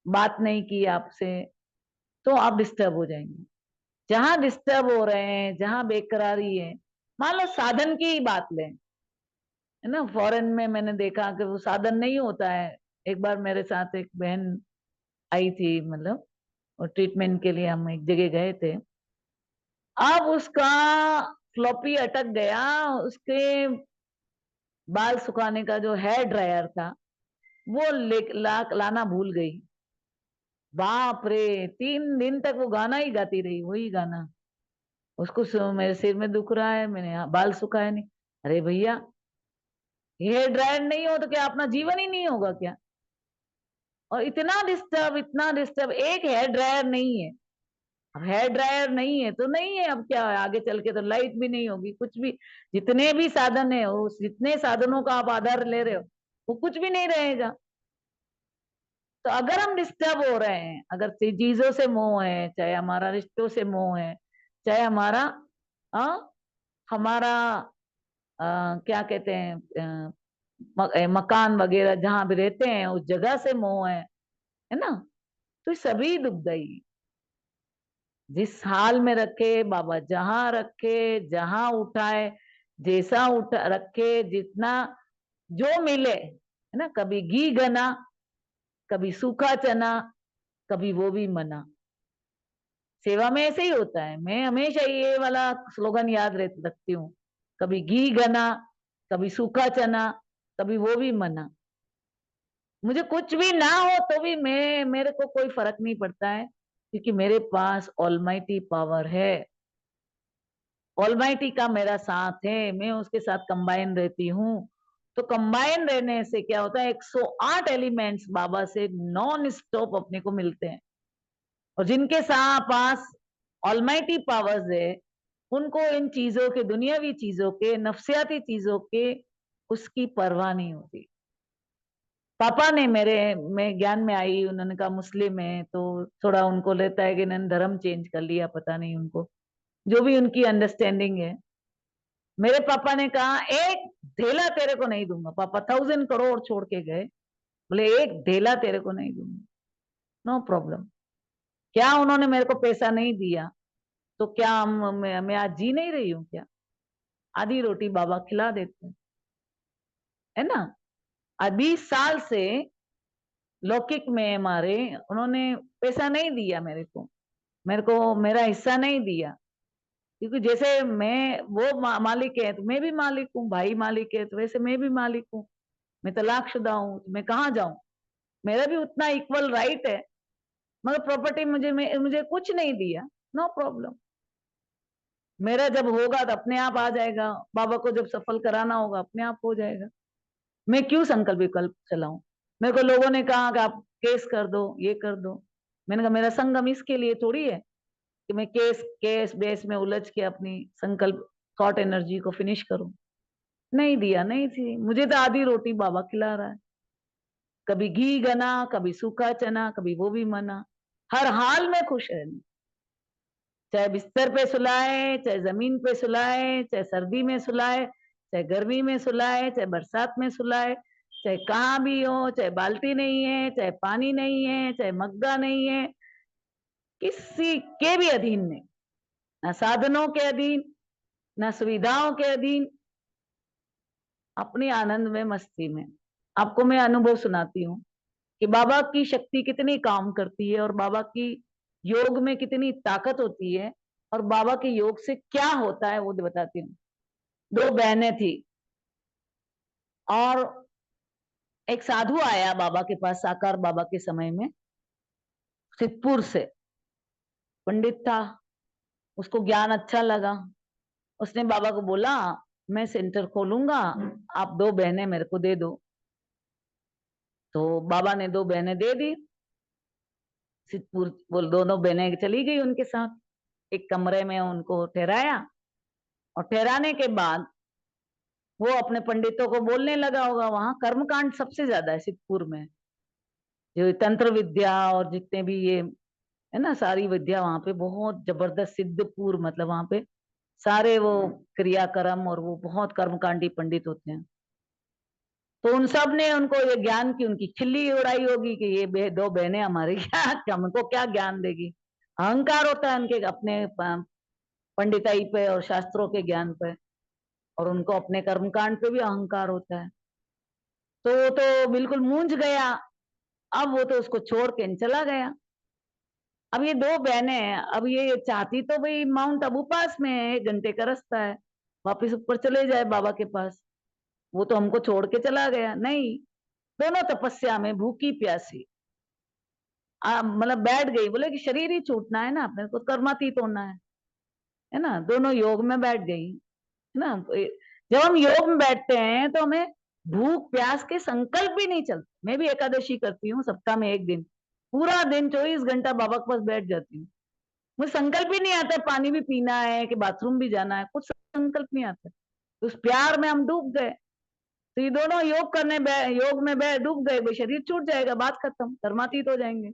बात नहीं की आपसे, तो आप डिस्टर्ब हो जाएंगे। जहां डिस्टर्ब हो रहे हैं, जहां बेकरारी है, मान लो साधन की ही बात लें, है ना, फॉरेन में मैंने देखा कि वो साधन नहीं होता है। एक बार मेरे साथ एक बहन आई थी, मतलब और ट्रीटमेंट के लिए हम एक जगह गए थे। अब उसका फ्लॉपी अटक गया, उसके बाल सुखाने का जो हेयर ड्रायर था, वो लाना भूल गई। बाप रे, 3 दिन तक वो गाना ही गाती रही, वही गाना। उसको मेरे सिर में दुख रहा है, मैंने बाल सुखाया नहीं। अरे भैया, हेयर ड्रायर नहीं हो तो क्या अपना जीवन ही नहीं होगा क्या? और इतना डिस्टर्ब, इतना डिस्टर्ब, एक हेयर ड्रायर नहीं है। अब हेयर ड्रायर नहीं है तो नहीं है, अब क्या है, आगे चल के तो लाइट भी नहीं होगी, कुछ भी। जितने भी साधन है, उस जितने साधनों का आप आधार ले रहे हो, वो कुछ भी नहीं रहेगा। तो अगर हम डिस्टर्ब हो रहे हैं, अगर चीजों से मोह है, चाहे हमारा रिश्तों से मोह है, चाहे हमारा हमारा क्या कहते हैं, मकान वगैरह जहां भी रहते हैं उस जगह से मोह है ना, तो ये सभी दुखदाई है। जिस हाल में रखे बाबा, जहां रखे, जहां उठाए, जैसा उठा रखे, जितना जो मिले, है ना, कभी घी गना, कभी सूखा चना, कभी वो भी मना। सेवा में ऐसे ही होता है। मैं हमेशा ये वाला स्लोगन याद रखती हूँ, कभी घी गना, कभी सूखा चना, कभी वो भी मना। मुझे कुछ भी ना हो तो भी मेरे को कोई फर्क नहीं पड़ता है, क्योंकि मेरे पास ऑलमाइटी पावर है। ऑलमाइटी का मेरा साथ है, मैं उसके साथ कंबाइन रहती हूँ। तो कंबाइन रहने से क्या होता है, 108 एलिमेंट्स बाबा से नॉन स्टॉप अपने को मिलते हैं। और जिनके साथ पास ऑलमाइटी पावर्स है, उनको इन चीजों के, दुनियावी चीजों के, नफ्सियाती चीजों के उसकी परवाह नहीं होती। पापा ने मेरे में ज्ञान में आई, उन्होंने कहा मुस्लिम है तो थोड़ा उनको लगता है कि इन्होंने धर्म चेंज कर लिया, पता नहीं उनको, जो भी उनकी अंडरस्टैंडिंग है। मेरे पापा ने कहा एक ढेला तेरे को नहीं दूंगा। पापा 1000 करोड़ छोड़ के गए, बोले एक ढेला तेरे को नहीं दूंगा, नो प्रॉब्लम। क्या उन्होंने मेरे को पैसा नहीं दिया तो क्या मैं आज जी नहीं रही हूँ क्या? आधी रोटी बाबा खिला देते हैं, है ना। आज 20 साल से लौकिक में हमारे, उन्होंने पैसा नहीं दिया मेरे को मेरा हिस्सा नहीं दिया। क्योंकि जैसे मैं वो मालिक है तो मैं भी मालिक हूँ, भाई मालिक है तो वैसे मैं भी मालिक हूँ। मैं तलाकशुदा हूँ तो मैं कहाँ जाऊं, मेरा भी उतना इक्वल राइट है। मगर प्रॉपर्टी मुझे कुछ नहीं दिया, नो प्रॉब्लम। मेरा जब होगा तो अपने आप आ जाएगा, बाबा को जब सफल कराना होगा अपने आप हो जाएगा। मैं क्यों संकल्प विकल्प चलाऊं? मेरे को लोगों ने कहा कि आप केस कर दो, ये कर दो। मैंने कहा मेरा संगम इसके लिए थोड़ी है कि मैं केस केस बेस में उलझ के अपनी संकल्प थॉट एनर्जी को फिनिश करूं। नहीं दिया, नहीं थी मुझे तो आधी रोटी बाबा खिला रहा है। कभी घी गना, कभी सूखा चना, कभी वो भी मना। हर हाल में खुश रहना, चाहे बिस्तर पे सुलाए, चाहे जमीन पे सुलाए, चाहे सर्दी में सुलाए, चाहे गर्मी में सुलाए, चाहे बरसात में सुलाए, चाहे कहाँ भी हो, चाहे बाल्टी नहीं है, चाहे पानी नहीं है, चाहे मग्गा नहीं है, किसी के भी अधीन नहीं, ना साधनों के अधीन, ना सुविधाओं के अधीन, अपनी आनंद में, मस्ती में। आपको मैं अनुभव सुनाती हूँ कि बाबा की शक्ति कितनी काम करती है, और बाबा की योग में कितनी ताकत होती है, और बाबा के योग से क्या होता है वो बताती हूँ। दो बहनें थी, और एक साधु आया बाबा के पास, साकार बाबा के समय में, सिद्धपुर से। पंडित था, उसको ज्ञान अच्छा लगा। उसने बाबा को बोला मैं सेंटर खोलूंगा, आप दो बहनें मेरे को दे दो। तो बाबा ने दो बहनें दे दी। सिद्धपुर बोल, दोनों बहनें चली गई उनके साथ, एक कमरे में उनको ठहराया। और ठहराने के बाद वो अपने पंडितों को बोलने लगा होगा, वहां कर्मकांड सबसे ज्यादा है सिद्धपुर में, जो तंत्र विद्या और जितने भी ये है ना, सारी विद्या वहां पे बहुत जबरदस्त। सिद्धपुर मतलब वहां पे सारे वो क्रियाक्रम और वो बहुत कर्मकांडी पंडित होते हैं। तो उन सब ने उनको ये ज्ञान की उनकी खिल्ली उड़ाई होगी कि ये दो बहनें हमारी क्या हमको क्या ज्ञान देगी। अहंकार होता है उनके अपने पंडिताई पे और शास्त्रों के ज्ञान पे, और उनको अपने कर्मकांड पे भी अहंकार होता है। तो वो तो बिल्कुल मूंझ गया। अब वो तो उसको छोड़ के चला गया। अब ये दो बहनें हैं, अब ये चाहती तो भाई माउंट आबू पास में है, 1 घंटे का रास्ता है, वापिस ऊपर चले जाए बाबा के पास। वो तो हमको छोड़ के चला गया, नहीं। दोनों तपस्या में भूखी प्यासी मतलब बैठ गई। बोले कि शरीर ही छूटना है ना, अपने को कर्मातीत होना है ना। दोनों योग में बैठ गई, है ना। जब हम योग में बैठते हैं तो हमें भूख प्यास के संकल्प भी नहीं चलते। मैं भी एकादशी करती हूँ, सप्ताह में एक दिन, पूरा दिन 24 घंटा बाबा के पास बैठ जाती हूँ। मुझे संकल्प ही नहीं आता पानी भी पीना है कि बाथरूम भी जाना है, कुछ संकल्प नहीं आता। उस प्यार में हम डूब गए। तो ये दोनों योग में डूब गए, वो शरीर छूट जाएगा, बात खत्म, कर्मातीत हो जाएंगे,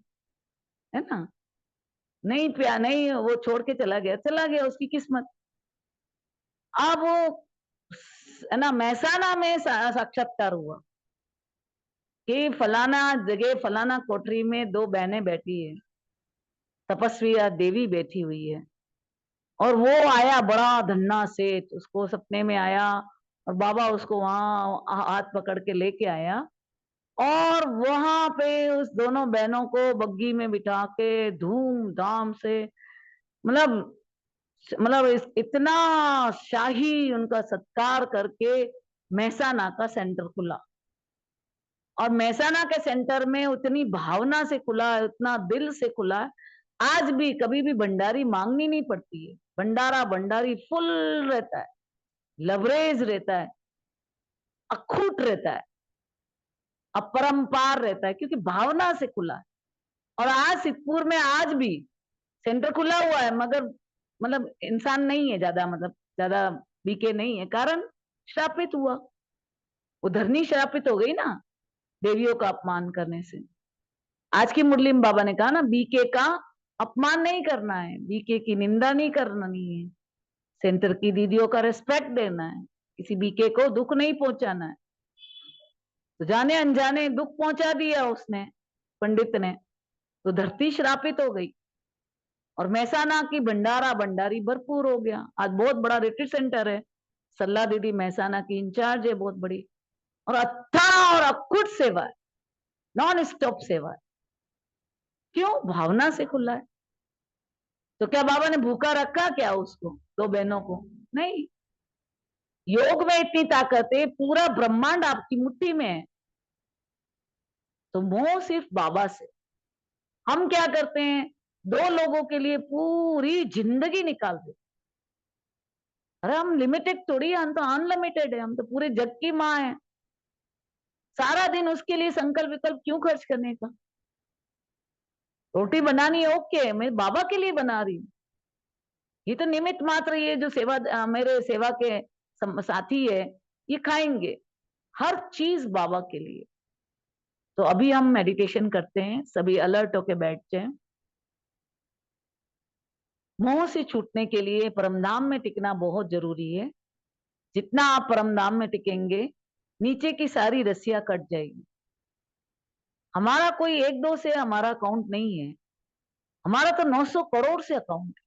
है ना। नहीं प्यार, नहीं, वो छोड़ के चला गया, चला गया, उसकी किस्मत। अब वो, है ना, महसाना में साक्षात्कार हुआ कि फलाना जगह, फलाना कोठरी में दो बहनें बैठी है, तपस्वी या देवी बैठी हुई है, और वो आया बड़ा धन्ना सेठ, उसको सपने में आया, और बाबा उसको वहां हाथ पकड़ के लेके आया, और वहां पे उस दोनों बहनों को बग्गी में बिठा के धूमधाम से, मतलब इतना शाही उनका सत्कार करके महसाना का सेंटर खुला। और महसाना के सेंटर में उतनी भावना से खुला है, उतना दिल से खुला है, आज भी कभी भी भंडारी मांगनी नहीं पड़ती है। भंडारा भंडारी फुल रहता है, लवरेज रहता है, अखूट रहता है, अपरंपार रहता है, क्योंकि भावना से खुला है। और आज सिद्धपुर में आज भी सेंटर खुला हुआ है, मगर मतलब इंसान नहीं है ज्यादा, मतलब ज्यादा बीके नहीं है, कारण श्रापित हुआ, उधरनी श्रापित हो गई ना, देवियों का अपमान करने से। आज की मुरली में बाबा ने कहा ना, बीके का अपमान नहीं करना है, बीके की निंदा नहीं करनी है, सेंटर की दीदियों का रिस्पेक्ट देना है, किसी बीके को दुख नहीं पहुंचाना है। तो जाने अनजाने दुख पहुंचा दिया उसने, पंडित ने, तो धरती श्रापित हो गई। और महसाना की भंडारा भंडारी भरपूर हो गया। आज बहुत बड़ा रिट्रीट सेंटर है, सल्ला दीदी महसाना की इंचार्ज है, बहुत बड़ी, और अथाह और अकुट सेवा है, नॉन स्टॉप सेवा है। क्यों? भावना से खुला है। तो क्या बाबा ने भूखा रखा क्या उसको, दो बहनों को? नहीं। योग में इतनी ताकत है, पूरा ब्रह्मांड आपकी मुट्ठी में है, तो मोह सिर्फ बाबा से। हम क्या करते हैं, दो लोगों के लिए पूरी जिंदगी निकाल देते। अरे हम लिमिटेड थोड़ी है, हम तो अनलिमिटेड है, हम तो पूरे जग की माँ है। सारा दिन उसके लिए संकल्प विकल्प क्यों खर्च करने का? रोटी बनानी है, ओके, मैं बाबा के लिए बना रही हूँ। ये तो निमित्त मात्र, ये जो सेवा मेरे सेवा के साथी है, ये खाएंगे, हर चीज बाबा के लिए। तो अभी हम मेडिटेशन करते हैं, सभी अलर्ट होके बैठ जाएं। मोह से छूटने के लिए परमधाम में टिकना बहुत जरूरी है। जितना आप परमधाम में टिकेंगे, नीचे की सारी रस्सियां कट जाएगी। हमारा कोई एक दो से हमारा अकाउंट नहीं है, हमारा तो 900 करोड़ से अकाउंट है।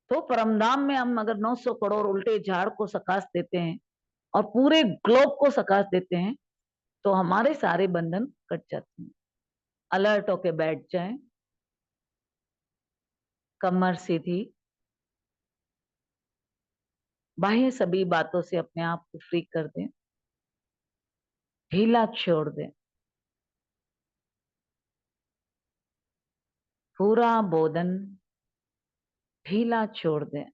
तो परमधाम में हम अगर 900 करोड़ उल्टे झाड़ को सकाश देते हैं और पूरे ग्लोब को सकाश देते हैं, तो हमारे सारे बंधन कट जाते हैं। अलर्ट होके बैठ जाएं, कमर सीधी, बाह्य सभी बातों से अपने आप को फ्री कर दें, ढीला छोड़ दें, पूरा बोधन ढीला छोड़ दें,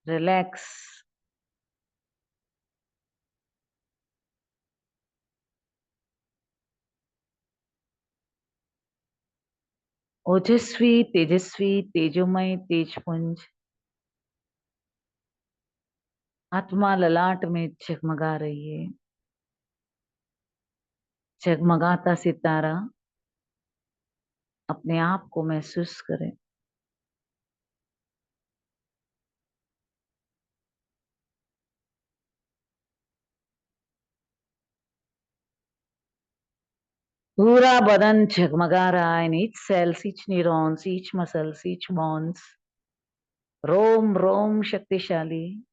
रिलैक्स। ओजस्वी तेजस्वी तेजोमय तेजपुंज आत्मा ललाट में जगमगा रही है। जगमगाता सितारा अपने आप को महसूस करें। पूरा बदन झगमगा रहा है, each cells, each neurons, each muscles, each bones, रोम रोम शक्तिशाली,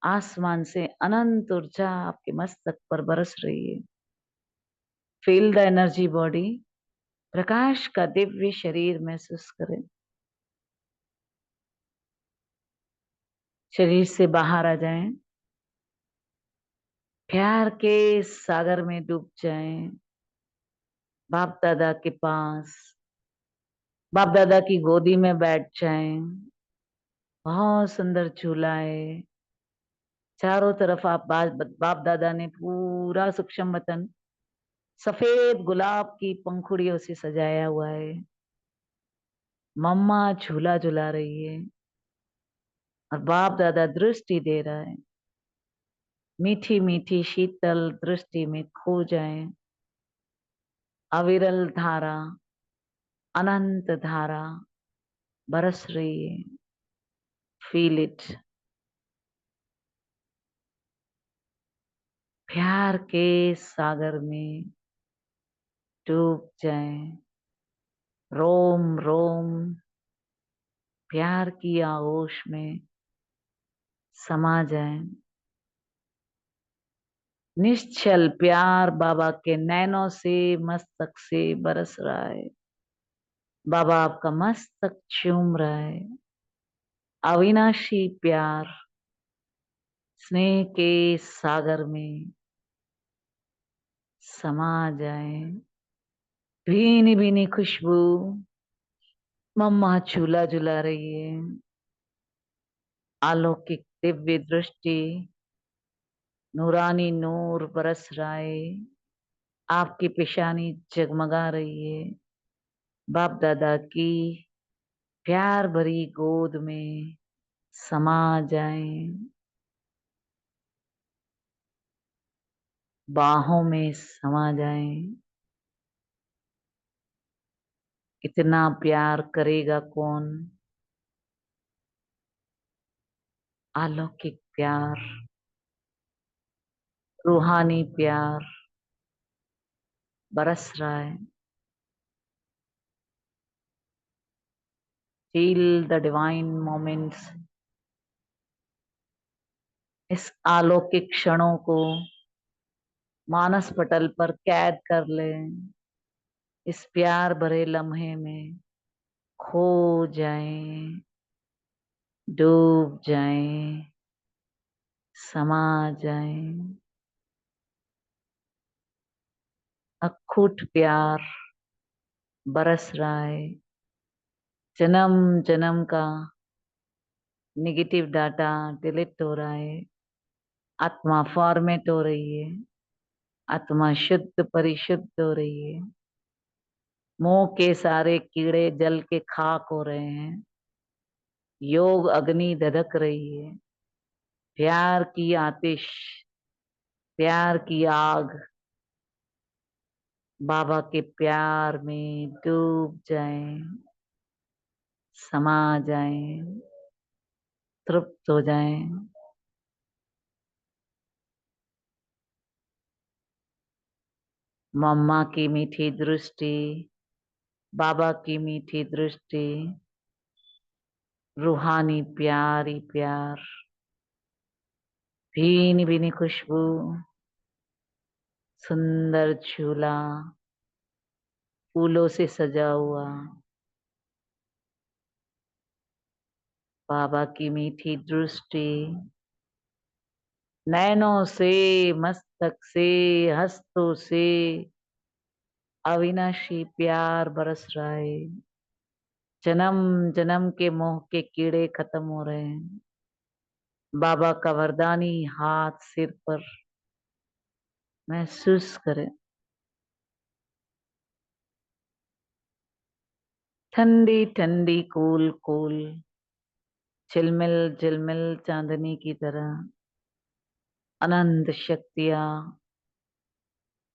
आसमान से अनंत ऊर्जा आपके मस्तक पर बरस रही है। फील द एनर्जी बॉडी, प्रकाश का दिव्य शरीर महसूस करें। शरीर से बाहर आ जाएं, प्यार के सागर में डूब जाएं, बाप दादा के पास, बाप दादा की गोदी में बैठ जाएं। बहुत सुंदर झूला है, चारों तरफ आप बाप दादा ने पूरा सूक्ष्म वतन सफेद गुलाब की पंखुड़ियों से सजाया हुआ है। मम्मा झूला झुला रही है और बाप दादा दृष्टि दे रहा है। मीठी मीठी शीतल दृष्टि में खो जाएं। अविरल धारा, अनंत धारा बरस रही है। Feel it. प्यार के सागर में डूब जाएं। रोम रोम प्यार की आगोश में समा जाएं। निश्चल प्यार बाबा के नैनों से मस्तक से बरस रहा है। बाबा आपका मस्तक चूम रहा है। अविनाशी प्यार स्नेह के सागर में समा जाए। भीनी भीनी खुशबू मम्मा झूला झुला रही है। अलौकिक दिव्य दृष्टि नूरानी नूर बरस रहा है। आपकी पेशानी जगमगा रही है। बाप दादा की प्यार भरी गोद में समा जाएं। बाहों में समा जाएं। इतना प्यार करेगा कौन। अलौकिक प्यार, रूहानी प्यार बरस रहा है। Feel the divine moments. इस अलौकिक क्षणों को मानस पटल पर कैद कर लें। इस प्यार भरे लम्हे में खो जाएं, डूब जाएं, समा जाएं। अखूट प्यार बरस रहा है। जन्म जन्म का नेगेटिव डाटा डिलीट हो रहा है। आत्मा फॉर्मेट हो रही है। आत्मा शुद्ध परिशुद्ध हो रही है। मोह के सारे कीड़े जल के खाक हो रहे हैं। योग अग्नि धधक रही है। प्यार की आतिश, प्यार की आग बाबा के प्यार में डूब जाएं, समा जाएं, तृप्त हो जाएं। मम्मा की मीठी दृष्टि, बाबा की मीठी दृष्टि, रूहानी प्यार ही प्यार, भीनी भीनी खुशबू, सुंदर झूला फूलों से सजा हुआ। बाबा की मीठी दृष्टि नैनों से, मस्तक से, हस्तों से अविनाशी प्यार बरस रहा है। जन्म जन्म के मोह के कीड़े खत्म हो रहे हैं। बाबा का वरदानी हाथ सिर पर महसूस करें। ठंडी ठंडी कूल कूल, झिलमिल झिलमिल चांदनी की तरह अनंत शक्तियां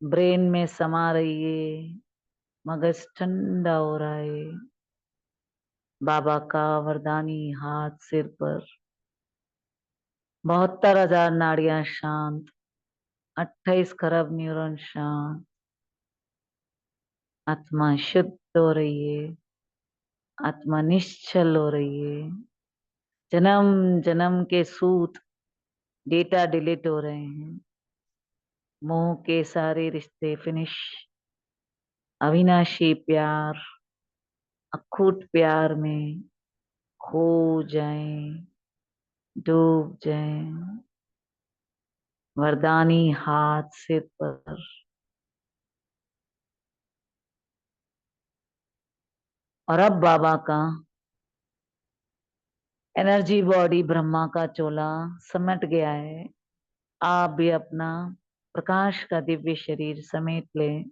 ब्रेन में समा रही है। मगज ठंडा हो रहा है। बाबा का वरदानी हाथ सिर पर 72,000 नाड़ियां शांत, 28 खरब न्यूरॉन शांत। आत्मा शुद्ध हो रही है। आत्मा निश्चल हो रही है। जन्म जन्म के सूत डेटा डिलीट हो रहे हैं। मोह के सारे रिश्ते फिनिश। अविनाशी प्यार, अखूट प्यार में खो जाएं, डूब जाएं। वरदानी हाथ सिर पर। और अब बाबा का एनर्जी बॉडी ब्रह्मा का चोला समेट गया है। आप भी अपना प्रकाश का दिव्य शरीर समेट लें,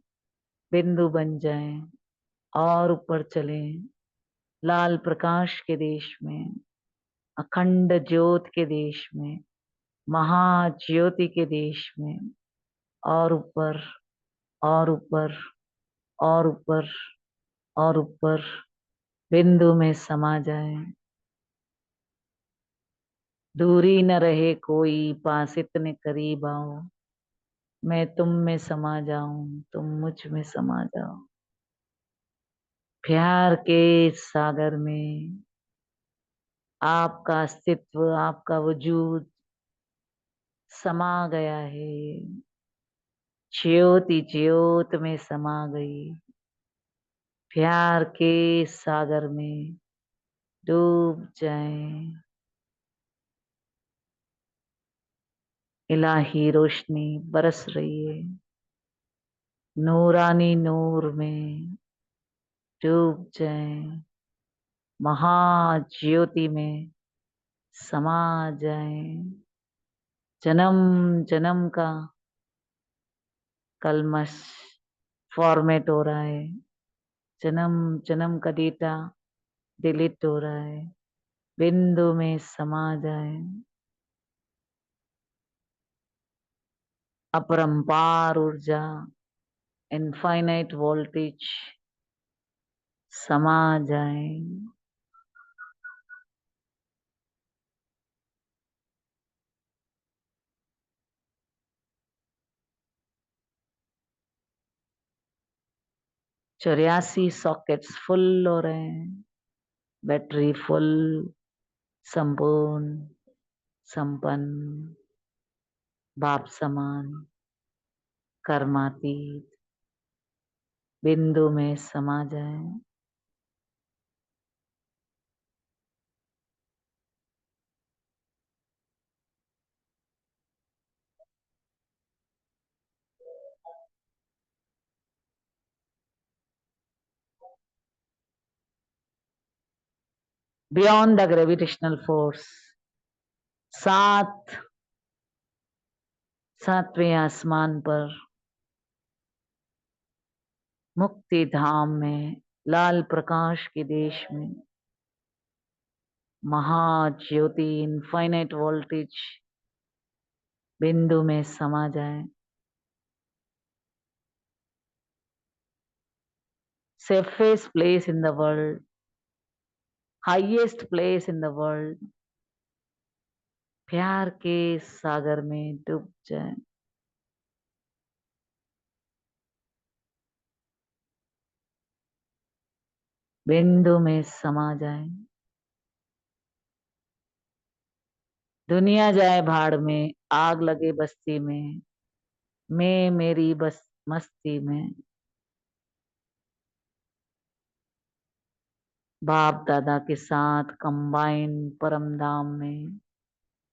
बिंदु बन जाएं और ऊपर चलें, लाल प्रकाश के देश में, अखंड ज्योत के देश में, महाज्योति के देश में, और ऊपर और ऊपर और ऊपर और ऊपर बिंदु में समा जाए। दूरी न रहे कोई, पास इतने करीब आओ, मैं तुम में समा जाऊं, तुम मुझ में समा जाओ। प्यार के सागर में आपका अस्तित्व, आपका वजूद समा गया है। ज्योति ज्योत में समा गई, प्यार के सागर में डूब जाएं। इलाही रोशनी बरस रही है, नूरानी नूर में डूब जाएं, महाज्योति में समा जाएं। जन्म जन्म का कलमश फॉर्मेट हो रहा है, जन्म जन्म का डेटा डिलीट हो रहा है, बिंदु में समा जाए। अपरंपार ऊर्जा, इनफाइनाइट वोल्टेज समा जाए। 84 सॉकेट्स फुल हो रहे हैं, बैटरी फुल, संपूर्ण, संपन्न, बाप समान, कर्मातीत, बिंदु में समा जाए। बियॉन्ड द ग्रेविटेशनल फोर्स, सात सातवें आसमान पर, मुक्ति धाम में, लाल प्रकाश के देश में, महाज्योति इनफाइनाइट वोल्टेज बिंदु में समा जाए। Safest place in the world, highest place in the world, प्यार के सागर में डूब जाए। बिंदु में समा जाए। दुनिया जाए भाड़ में, आग लगे बस्ती में, मैं मेरी बस मस्ती में, बाप दादा के साथ कंबाइन परम धाम में,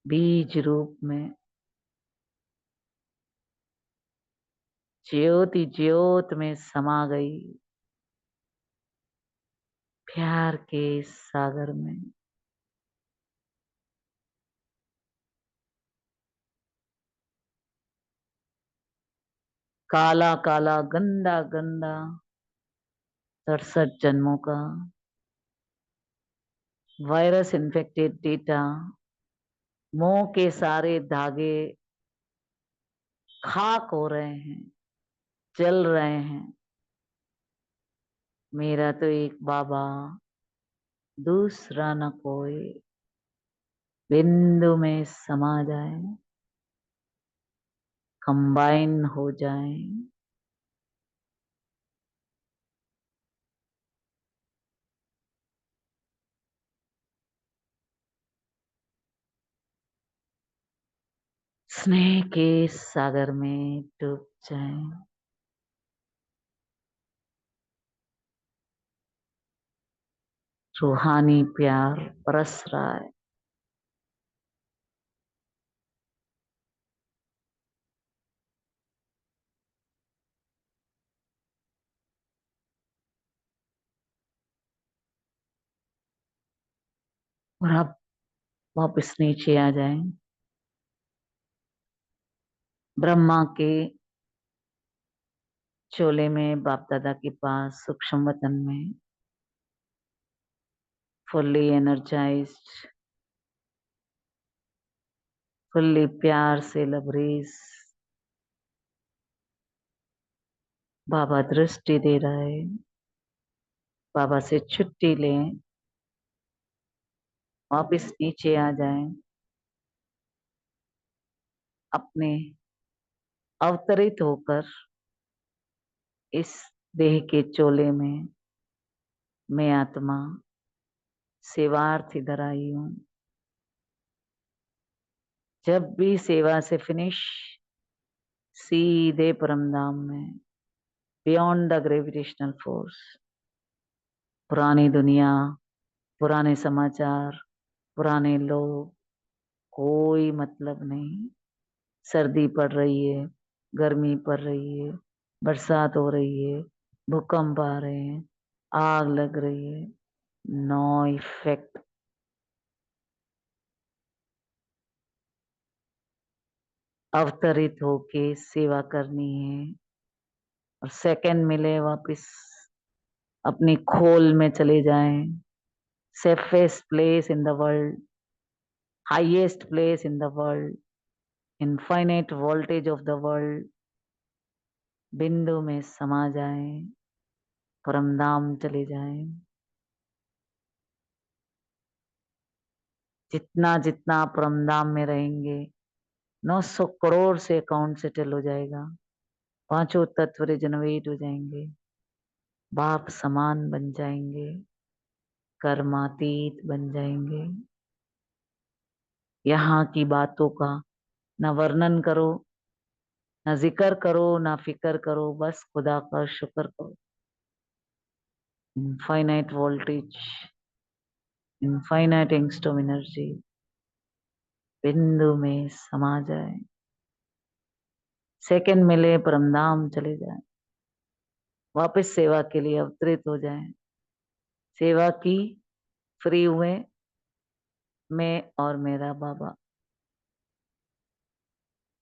बीज रूप में, ज्योति ज्योत में समा गई, प्यार के सागर में। काला काला गंदा गंदा 67 जन्मों का वायरस इन्फेक्टेड डेटा, मोह के सारे धागे खाक हो रहे हैं, जल रहे हैं। मेरा तो एक बाबा, दूसरा न कोई, बिंदु में समा जाए, कंबाइन हो जाए। स्नेह के सागर में डूब जाए। रूहानी प्यार बरस रहा है। और अब वापस नीचे आ जाएं। ब्रह्मा के चोले में, बाप दादा के पास, सूक्ष्म वतन में, फुल्ली एनर्जाइज्ड, फुल्ली प्यार से लबरेज बाबा दृष्टि दे रहा है। बाबा से छुट्टी लें, वापिस नीचे आ जाएं, अपने अवतरित होकर इस देह के चोले में मैं आत्मा सेवार्थ इधर आई हूं। जब भी सेवा से फिनिश, सीधे परमधाम में, बियॉन्ड द ग्रेविटेशनल फोर्स। पुरानी दुनिया, पुराने समाचार, पुराने लोग, कोई मतलब नहीं। सर्दी पड़ रही है, गर्मी पड़ रही है, बरसात हो रही है, भूकंप आ रहे हैं, आग लग रही है, नो इफेक्ट। अवतरित होके सेवा करनी है और सेकंड मिले वापस अपनी खोल में चले जाएं। Safest place in the world, highest place in the world, infinite voltage of the world, बिंदु में समा जाएं, परमधाम चले जाएं। जितना जितना आप परमधाम में रहेंगे, 900 करोड़ से अकाउंट सेटल हो जाएगा। पांचों तत्व रिजनरेट हो जाएंगे, बाप समान बन जाएंगे, कर्मातीत बन जाएंगे। यहाँ की बातों का न वर्णन करो, न जिक्र करो, न फिक्र करो, बस खुदा का शुक्र करो। Infinite voltage, infinite angstrom energy बिंदु में समा जाए। सेकंड मिले परमधाम चले जाए, वापस सेवा के लिए अवतरित हो जाए। सेवा की, फ्री हुए, मैं और मेरा बाबा।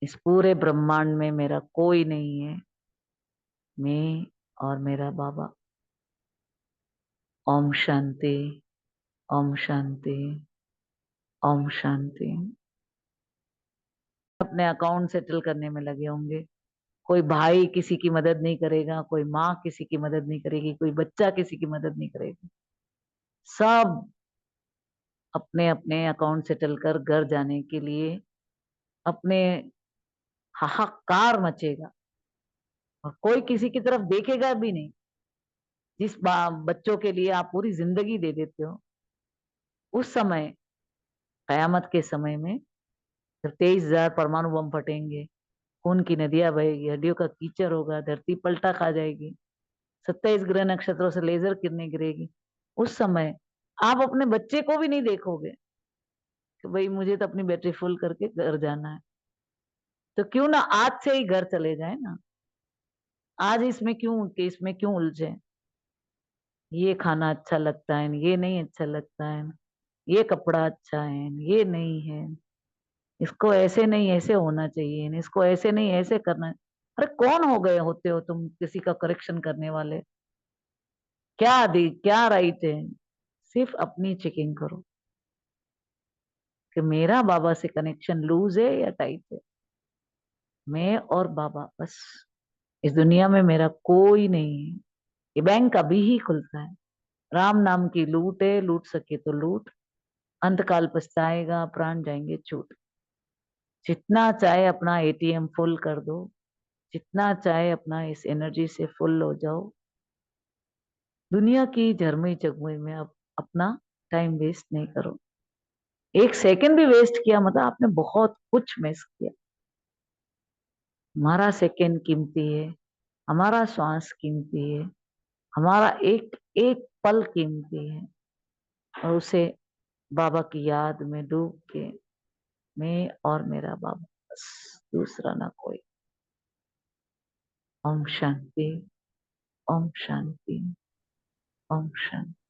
इस पूरे ब्रह्मांड में मेरा कोई नहीं है, मैं और मेरा बाबा। ओम शांति, ओम शांति, ओम शांति। अपने अकाउंट सेटल करने में लगे होंगे। कोई भाई किसी की मदद नहीं करेगा, कोई माँ किसी की मदद नहीं करेगी, कोई बच्चा किसी की मदद नहीं करेगा। सब अपने अपने अकाउंट सेटल कर घर जाने के लिए अपने हाहाकार मचेगा और कोई किसी की तरफ देखेगा भी नहीं। जिस बच्चों के लिए आप पूरी जिंदगी दे देते हो, उस समय, कयामत के समय में, जब 23,000 परमाणु बम फटेंगे, खून की नदियां बहेगी, हड्डियों का कीचड़ होगा, धरती पलटा खा जाएगी, 27 ग्रह नक्षत्रों से लेजर किरणें गिरेगी, उस समय आप अपने बच्चे को भी नहीं देखोगे कि भाई मुझे तो अपनी बैटरी फुल करके घर जाना है। तो क्यों ना आज से ही घर चले जाए ना। आज इसमें क्यों उलझे। ये खाना अच्छा लगता है, ये नहीं अच्छा लगता है, ये कपड़ा अच्छा है, ये नहीं है, इसको ऐसे नहीं ऐसे होना चाहिए, इसको ऐसे नहीं ऐसे करना है। अरे कौन हो गए होते हो तुम किसी का करेक्शन करने वाले। क्या राइट है। सिर्फ अपनी चेकिंग करो कि मेरा बाबा से कनेक्शन लूज है या टाइट है। मैं और बाबा बस। इस दुनिया में मेरा कोई नहीं है। ये बैंक अभी ही खुलता है। राम नाम की लूट है, लूट सके तो लूट, अंतकाल पछताएगा, प्राण जाएंगे छूट। जितना चाहे अपना एटीएम फुल कर दो, जितना चाहे अपना इस एनर्जी से फुल हो जाओ। दुनिया की झरमई जगमई में अब अपना टाइम वेस्ट नहीं करो। एक सेकंड भी वेस्ट किया मतलब आपने बहुत कुछ मिस किया। हमारा सेकंड कीमती है, हमारा श्वास कीमती है, हमारा एक एक पल कीमती है। और उसे बाबा की याद में डूब के, मैं और मेरा बाबा, बस, दूसरा ना कोई। ओम शांति, ओम शांति, ओम शांति।